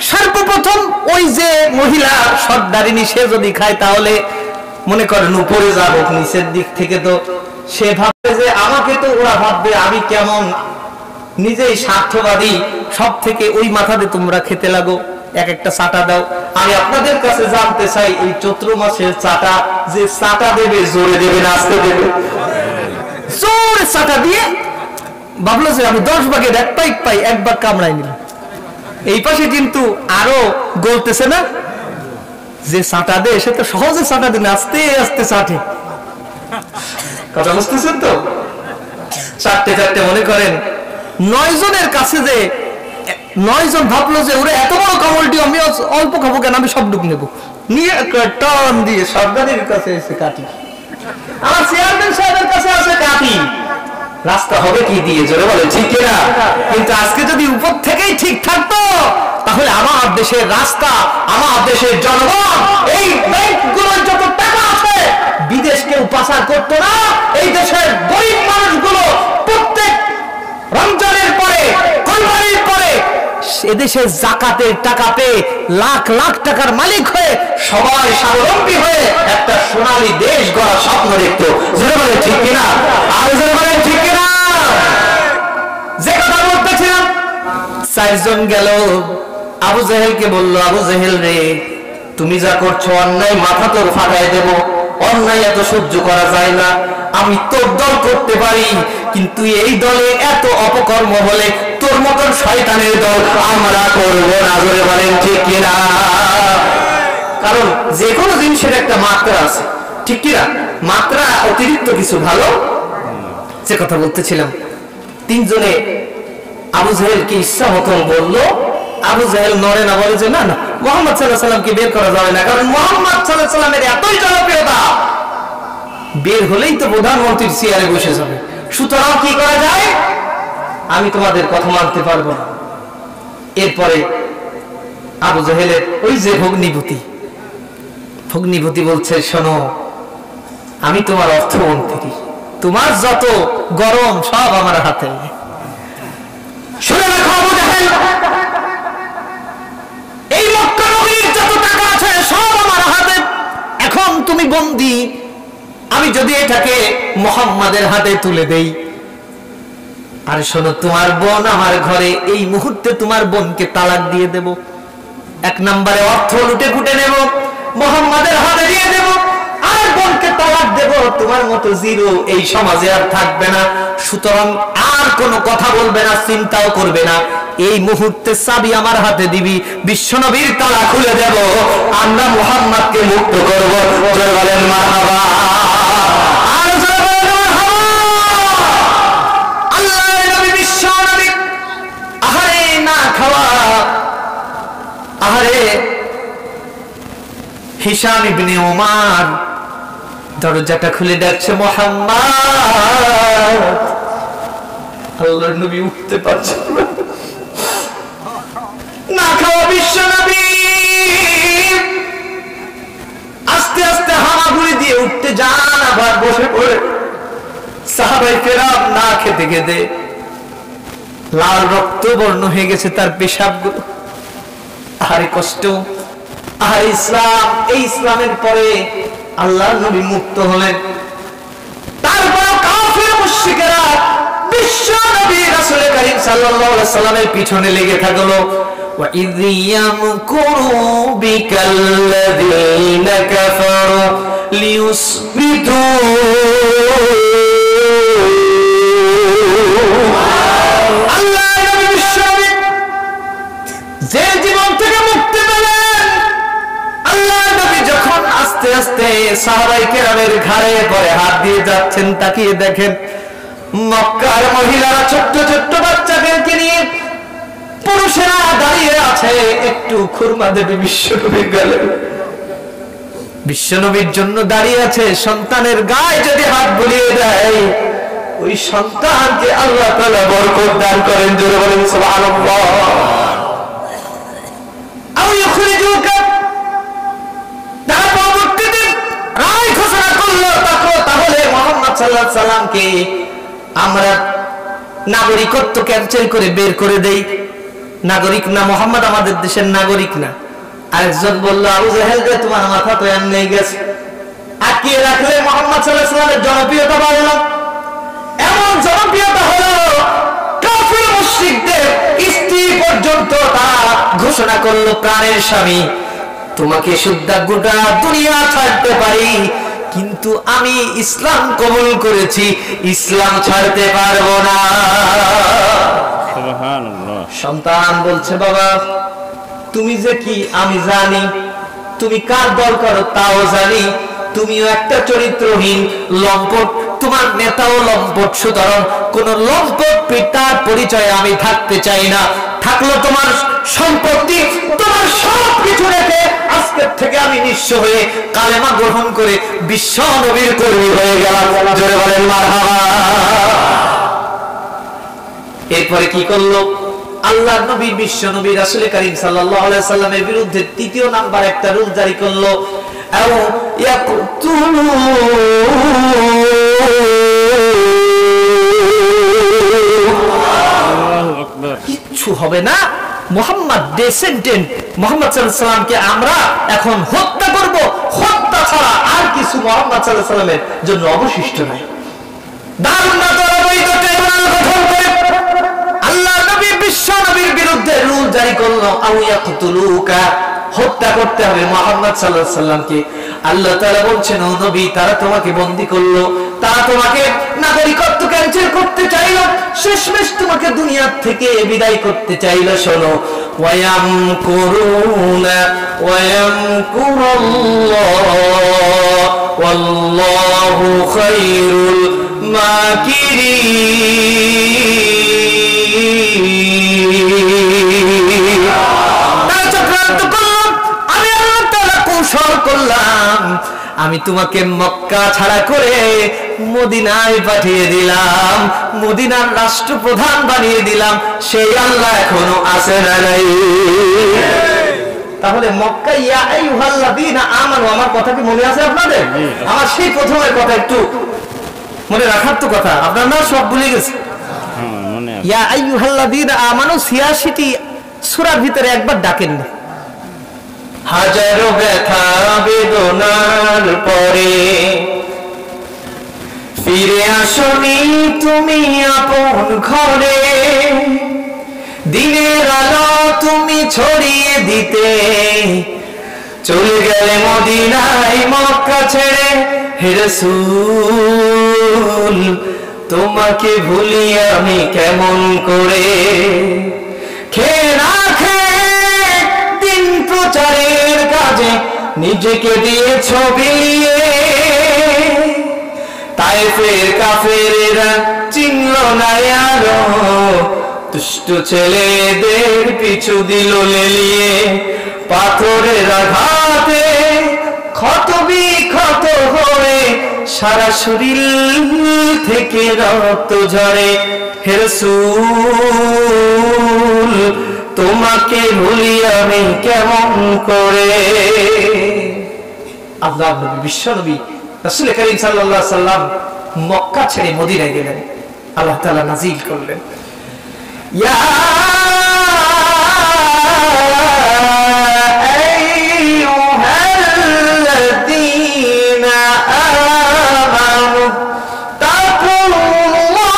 সর্বপ্রথম ওই যে মহিলা সর্দারিনী, সে যদি খায় তাহলে মনে করেন উপরে যাবো, নিচের দিক থেকে তো সে ভাববে যে আমাকে তো ওরা ভাববে আমি কেমন, নিজেই স্বার্থবাদী। সব থেকে ওই মাথাতে তোমরা খেতে লাগো, এক একটা চাটা দাও। আমি আপনাদের কাছে জানতে চাই, এই চৈত্র মাসের চাটা যে চাটা দেবে, জোরে দেবে না আস্তে দেবে? জোরে চাটা দিয়ে ভাবলো যে আমি 10 ভাগের 1 ভাগ পাই, 1 ভাগ কামড়াই নিল। এই পাশে কিন্তু আরো গলতেছে না, যে চাটা দেয় সে তো সহজে চাটা দেয় না, আস্তে আস্তে চাটে। কথা বুঝতেছেন তো? চারটে চারটে মনে করেন 9 জনের কাছে, যে 9 জন ভাবলো যে ওরা এত বড় কামড়টি আমি অল্প খাবো কেন, আমি সব ডুব নেবো, নিয়ে টান দিয়ে সরকারের কাছে এসে কাটি, আমার চেয়ারম্যান সাহেবের কাছে আছে কাটি। রাস্তা হবে কি দিয়ে, জোরে বলে ঠিক কিনা? কিন্তু আজকে যদি উপর থেকেই ঠিক থাকতো, তাহলে আমার দেশের রাস্তা, আমার দেশের জনগণ, এই ব্যাংকগুলোর যত টাকা আছে বিদেশ কেউ পাচার করতো না। এই দেশের গরিব মানুষগুলো প্রত্যেক রমজানের পরে, কোরবানির পরে এদেশের জাকাতের টাকা পেয়ে লাখ লাখ টাকার মালিক হয়ে সবাই স্বাবলম্বী হয়ে একটা সোনালী দেশ গড়ার স্বপ্ন দেখতো। জোরে বলে ঠিক কিনা? আর জোরে বলে ঠিক কিনা? যে কথা বলতেছিলাম, 4 জন গেল আবু জেহেলকে বলল, আবু জেহেল রে, তুমি যা করছো অন্যায়, মাথা তোর ফাটাই দেব, অন্যায় এত সহ্য করা যায় না। আমি তোর দল করতে পারি, কিন্তু এই দলে এত অপকর্ম হলে তোর মতন শয়তানের দল আমরা করব না। জোরে বলেন ঠিক কিনা? কারণ যে কোনো জিনিসের একটা মাত্রা আছে, ঠিক কিনা? মাত্রা অতিরিক্ত কিছু ভালো। যে কথা বলতেছিলাম, 3 জনে আবু জেহেলকে ইচ্ছা মতন বললো। আবু জেহেল নড়ে না, বলে যে না না, মুহাম্মদ সাল্লাল্লাহু আলাইহি সাল্লামকে বের করা যাবে না, কারণ মুহাম্মদ সাল্লাল্লাহু আলাইহি সাল্লামের এতই জনপ্রিয়তা, বের হলেই তো প্রধানমন্ত্রীর চেয়ারে বসে যাবে। সুতরাং কি করা যায়, আমি তোমাদের কথা মানতে পারবো না। এরপরে আবু জেহেলের ওই যে ভগ্নিপতি বলছে, শোনো, আমি তোমার অর্থমন্ত্রী, তোমার যত গরম সব আমার হাতে। শুনে রাখো আবু জেহেল, এই মক্কা নগরীর যত টাকা আছে সব আমার হাতে। এখন তুমি বন্দী, আমি যদি এটাকে মুহাম্মাদের হাতে তুলে দেই, আর শোনো, তোমার বোন আমার ঘরে, এই মুহূর্তে তোমার বোনকে তালাক দিয়ে দেব। 1 নম্বরে অর্থ লুটে ফুটে নেব, মুহাম্মাদের হাতে দিয়ে দেব, আর বোনকে তালাক দেব। তোমার মতো জিরো এই সমাজে আর থাকবে না। সুতরাং আর কোনো কথা বলবে না, চিন্তাও করবে না। এই মুহূর্তে চাবি আমার হাতে দিবি, বিশ্বনবীর তালা খুলে দেব, আমরা মুহাম্মাদকে মুক্ত করব। জয় বলেন মারহাবা। হিশাম ইবনে উমার দরজাটা খুলে ডাকছে, মুহাম্মদ। আল্লাহর নবী উঠতে পারছেন না, খাওয়া বিশ্ব নবী আস্তে আস্তে হামাগুড়ি দিয়ে উঠতে যান, আবার বসে পড়ে। সাহাবায়ে কেরাম না খেতে খেতে লাল রক্ত বর্ণ হয়ে গেছে তার পেশাবগুলো। আহারে কষ্ট, আহারে ইসলাম। এই ইসলামের পরে আল্লাহর নবী মুক্ত হলেন, তারপর কাফির মুশরিকেরা বিশ্ব নবী রাসূল করিম সাল্লাল্লাহু আলাইহি সাল্লামের পিছনে লেগে থাকলো। ওয়া ইয ইয়ামকুরু বিকাল্লাযীনা কাফারু লিয়ুসবিতু, আল্লাহর নবী বিশ্ব নবী যে জীবন থেকে মুক্তি পেলেন, আল্লাহর নবী যখন আস্তে আস্তে সাহাবায়ে কেরামের ঘাড়ে পরে হাত দিয়ে যাচ্ছেন, তাকিয়ে দেখেন মক্কার মহিলারা ছোট্ট ছোট্ট বাচ্চাদেরকে নিয়ে, পুরুষেরা দাঁড়িয়ে আছে। একটু খুরমা দেবে বিশ্বনবী গেলেন, বিশ্বনবীর জন্য দাঁড়িয়ে আছে। সন্তানের গায়ে যদি হাত বুলিয়ে দেয়, ওই সন্তানকে আল্লাহ তাআলা বরকত দান করেন। জোরে বলেন সুবহানাল্লাহ। সালামকে আমরা নাগরিকত্ব ক্যান্সেল করে বের করে দেই, নাগরিক না, মোহাম্মদ আমাদের দেশের নাগরিক না। আরেকজন বলল, আবু জেহেল রে, তোমার মাথা তো এমনি গেছে, আর আটকিয়ে রাখলে মুহাম্মদ সাল্লাল্লাহু আলাইহি ওয়াসাল্লামের জনপ্রিয়তা বাড়ল। এমন জনপ্রিয়তা হলো কাফির মুশরিকদের স্ত্রী পর্যন্ত তারা ঘোষণা করলো, প্রাণের স্বামী তোমাকে শুদ্ধা গোটা দুনিয়া ছাড়তে পারি, কিন্তু আমি ইসলাম কবুল করেছি, ইসলাম ছাড়তে পারবো না। সুবহানাল্লাহ। সন্তান বলছে, বাবা তুমি যে কি আমি জানি, তুমি কার দল করো তাও জানি, তুমিও একটা চরিত্রহীন লম্পট, তোমার নেতাও লম্পট, সুতরাং কোন লম্পট পিতার পরিচয়ে আমি থাকতে চাই না। থাকলো তোমার সম্পত্তি, তোমার সব কিছু রেখে আজকের থেকে আমি নিঃস্ব হয়ে কালেমা গ্রহণ করে বিশ্ব নবীর কর্মী হয়ে গেলাম। জোরে বলেন মারহাবা। এরপরে কি করলো? আল্লাহ নবী, বিশ্ব নবী রাসূল করিম সাল্লাল্লাহু আলাইহি সাল্লামের বিরুদ্ধে তৃতীয় নাম্বার একটা রুল জারি করলো, কিচ্ছু হবে না, মুহাম্মদ ডেসেন্ডেন্ট মুহাম্মদ সাল্লাল্লাহু আলাইহি সাল্লামকে আমরা এখন হত্যা করব, হত্যা ছাড়া আর কিছু মুহাম্মদ সাল্লাল্লাহু আলাইহি সাল্লামের জন্য অবশিষ্ট নাই। দারুণ না তো অবৈধ ট্রাইব্যুনাল গঠন করে আল্লাহ নবী বিশ্ব নবীর বিরুদ্ধে রুল জারি করলো, আও ইয়াকতুলুকা, হত্যা করতে হবে মুহাম্মদ সাল্লাল্লাহু আলাইহি সাল্লামকে। আল্লাহ তাআলা বলছেন, ও নবী তারা তোমাকে বন্দী করলো, তারা তোমাকে নাগরিকত্ব ক্যান্সেল করতে চাইলো, শেষমেশ তোমাকে দুনিয়া থেকে বিদায় করতে চাইলো। শোনো, ওয়ায়ামকুরুনা ওয়ায়ামকুরুল্লাহ ওয়াল্লাহু খায়রুল মাকিরিন। তারা চক্রান্ত করলাম, আমি আল্লাহ তাআলা কৌশল করলাম, আমি তোমাকে মক্কা ছাড়া করে মদিনায় পাঠিয়ে দিলাম, মদিনার রাষ্ট্রপ্রধান বানিয়ে দিলাম। সেই আল্লাহ এখনো আছে না নাই? তাহলে মক্কা ইয়া আইয়ুহাল্লাযীনা আমানু, আমার কথা কি মনে আছে আপনাদের? আমার সেই প্রথমের কথা একটু মনে রাখার তো কথা, আপনারা না সব ভুলে গেছেন। ইয়া আইয়ুহাল্লাযীনা আমানু ৮৬টি সূরার ভিতরে একবার ডাকেন না। হাজারো ব্যথা বেদনার পরে ফিরে আসনি তুমি আপন ঘরে, দিনের আলো তুমি ছড়িয়ে দিতে চলে গেলে মদিনায় মক্কা ছেড়ে। হে রাসূল তোমাকে ভুলি আমি কেমন করে, খেয়ে না খেয়ে দিন প্রচারের কাজে নিজেকে দিয়েছ বিলিয়ে, তায়েফের কাফেরেরা চিনল না আলো, দুষ্ট ছেলেদের পিছু দিল লেলিয়ে, পাথরের আঘাতে ক্ষত বিক্ষত হয়ে সারা শরীর থেকে রক্ত ঝরে। হে রাসূল তোমাকে ভুলি আমি কেমন করে। আল্লাহ নবী বিশ্ব নবী রাসূল করিম সাল্লাল্লাহু আলাইহি সাল্লাম মক্কা ছেড়ে মদিনায় গেলেন। আল্লাহ তাআলা নাযিল করলেন, ইয়া আইয়ুহাল্লাযীনা আমানু তাকুল্লাহ।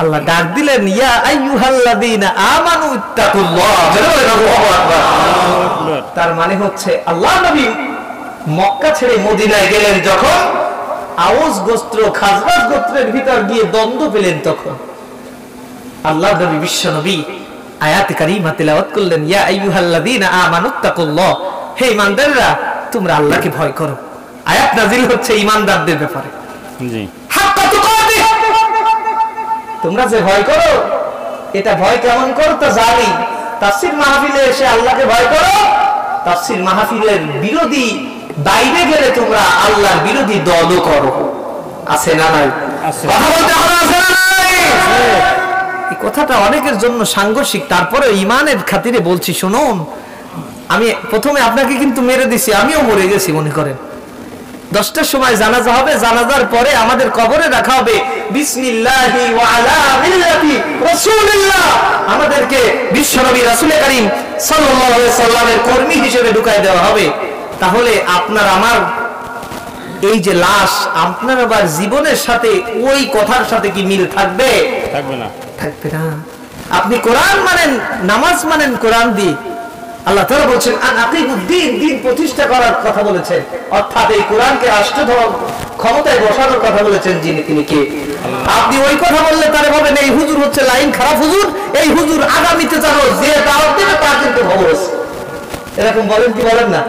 আল্লাহ ডাক দিলেন, ইয়া আইয়ুহাল্লাযীনা আমানু তাকুল্লাহ। তার মানে হচ্ছে আল্লাহ নবী মক্কা ছেড়ে মদিনায় গেলেন যখন, আউস গোত্র খাজরাজ গোত্রের ভিতর গিয়ে দ্বন্দ্ব পেলেন, তখন আল্লাহ নবী বিশ্ব নবী আয়াত কারিমা তেলাওয়াত করলেন, ইয়া আইয়ুহাল্লাযীনা আমানুত্তাকুল্লাহ, হে ঈমানদাররা তোমরা আল্লাহকে ভয় করো। আয়াত নাযিল হচ্ছে ঈমানদারদের ব্যাপারে। জি, হাক্কা তুকাতিহ, তোমরা যে ভয় করো, এটা ভয় কেমন করো তা জানি। তাফসীর মাহফিলে এসে আল্লাহকে ভয় করো, তাফসীর মাহফিলের বিরোধী বাইরে গেলে তোমরা আল্লাহর বিরোধী দলও করো। আছে না নাই? কথা বলতে হবে, আছে না নাই? এই কথাটা অনেকের জন্য সাংঘর্ষিক, তারপরে ঈমানের খাতিরে বলছি শুনুন। আমি প্রথমে আপনাকে কিন্তু মেরে দিছি, আমিও মরে গেছি মনে করেন, 10টার সময় জানাজা হবে, জানাজার পরে আমাদের কবরে রাখা হবে বিসমিল্লাহি ওয়া আলা মিল্লাতি রাসূলিল্লাহ, আমাদেরকে বিশ্বনবী রাসূল করিম সাল্লাল্লাহু আলাইহি সাল্লামের কর্মী হিসেবে ঢুকায় দেওয়া হবে। তাহলে আপনার আমার এই যে লাশ, আপনার আবার জীবনের সাথে ওই কথার সাথে কি মিল থাকবে? থাকবে না, থাকবে না। আপনি কোরআন মানেন, নামাজ মানেন কোরআন দিয়ে। আল্লাহ তাআলা বলেছেন আকিমুদ্দিন, দিন প্রতিষ্ঠা করার কথা বলেছেন, অর্থাৎ এই কোরআনকে রাষ্ট্র ক্ষমতায় বসানোর কথা বলেছেন যিনি, তিনি কে? আপনি ওই কথা বললে তারে ভাবেন এই হুজুর হচ্ছে লাইন খারাপ হুজুর, এই হুজুর আগামীতে জানো যে দাওয়াত দেবে তার কিন্তু খবর আছে, এরকম বলেন কি বলেন না?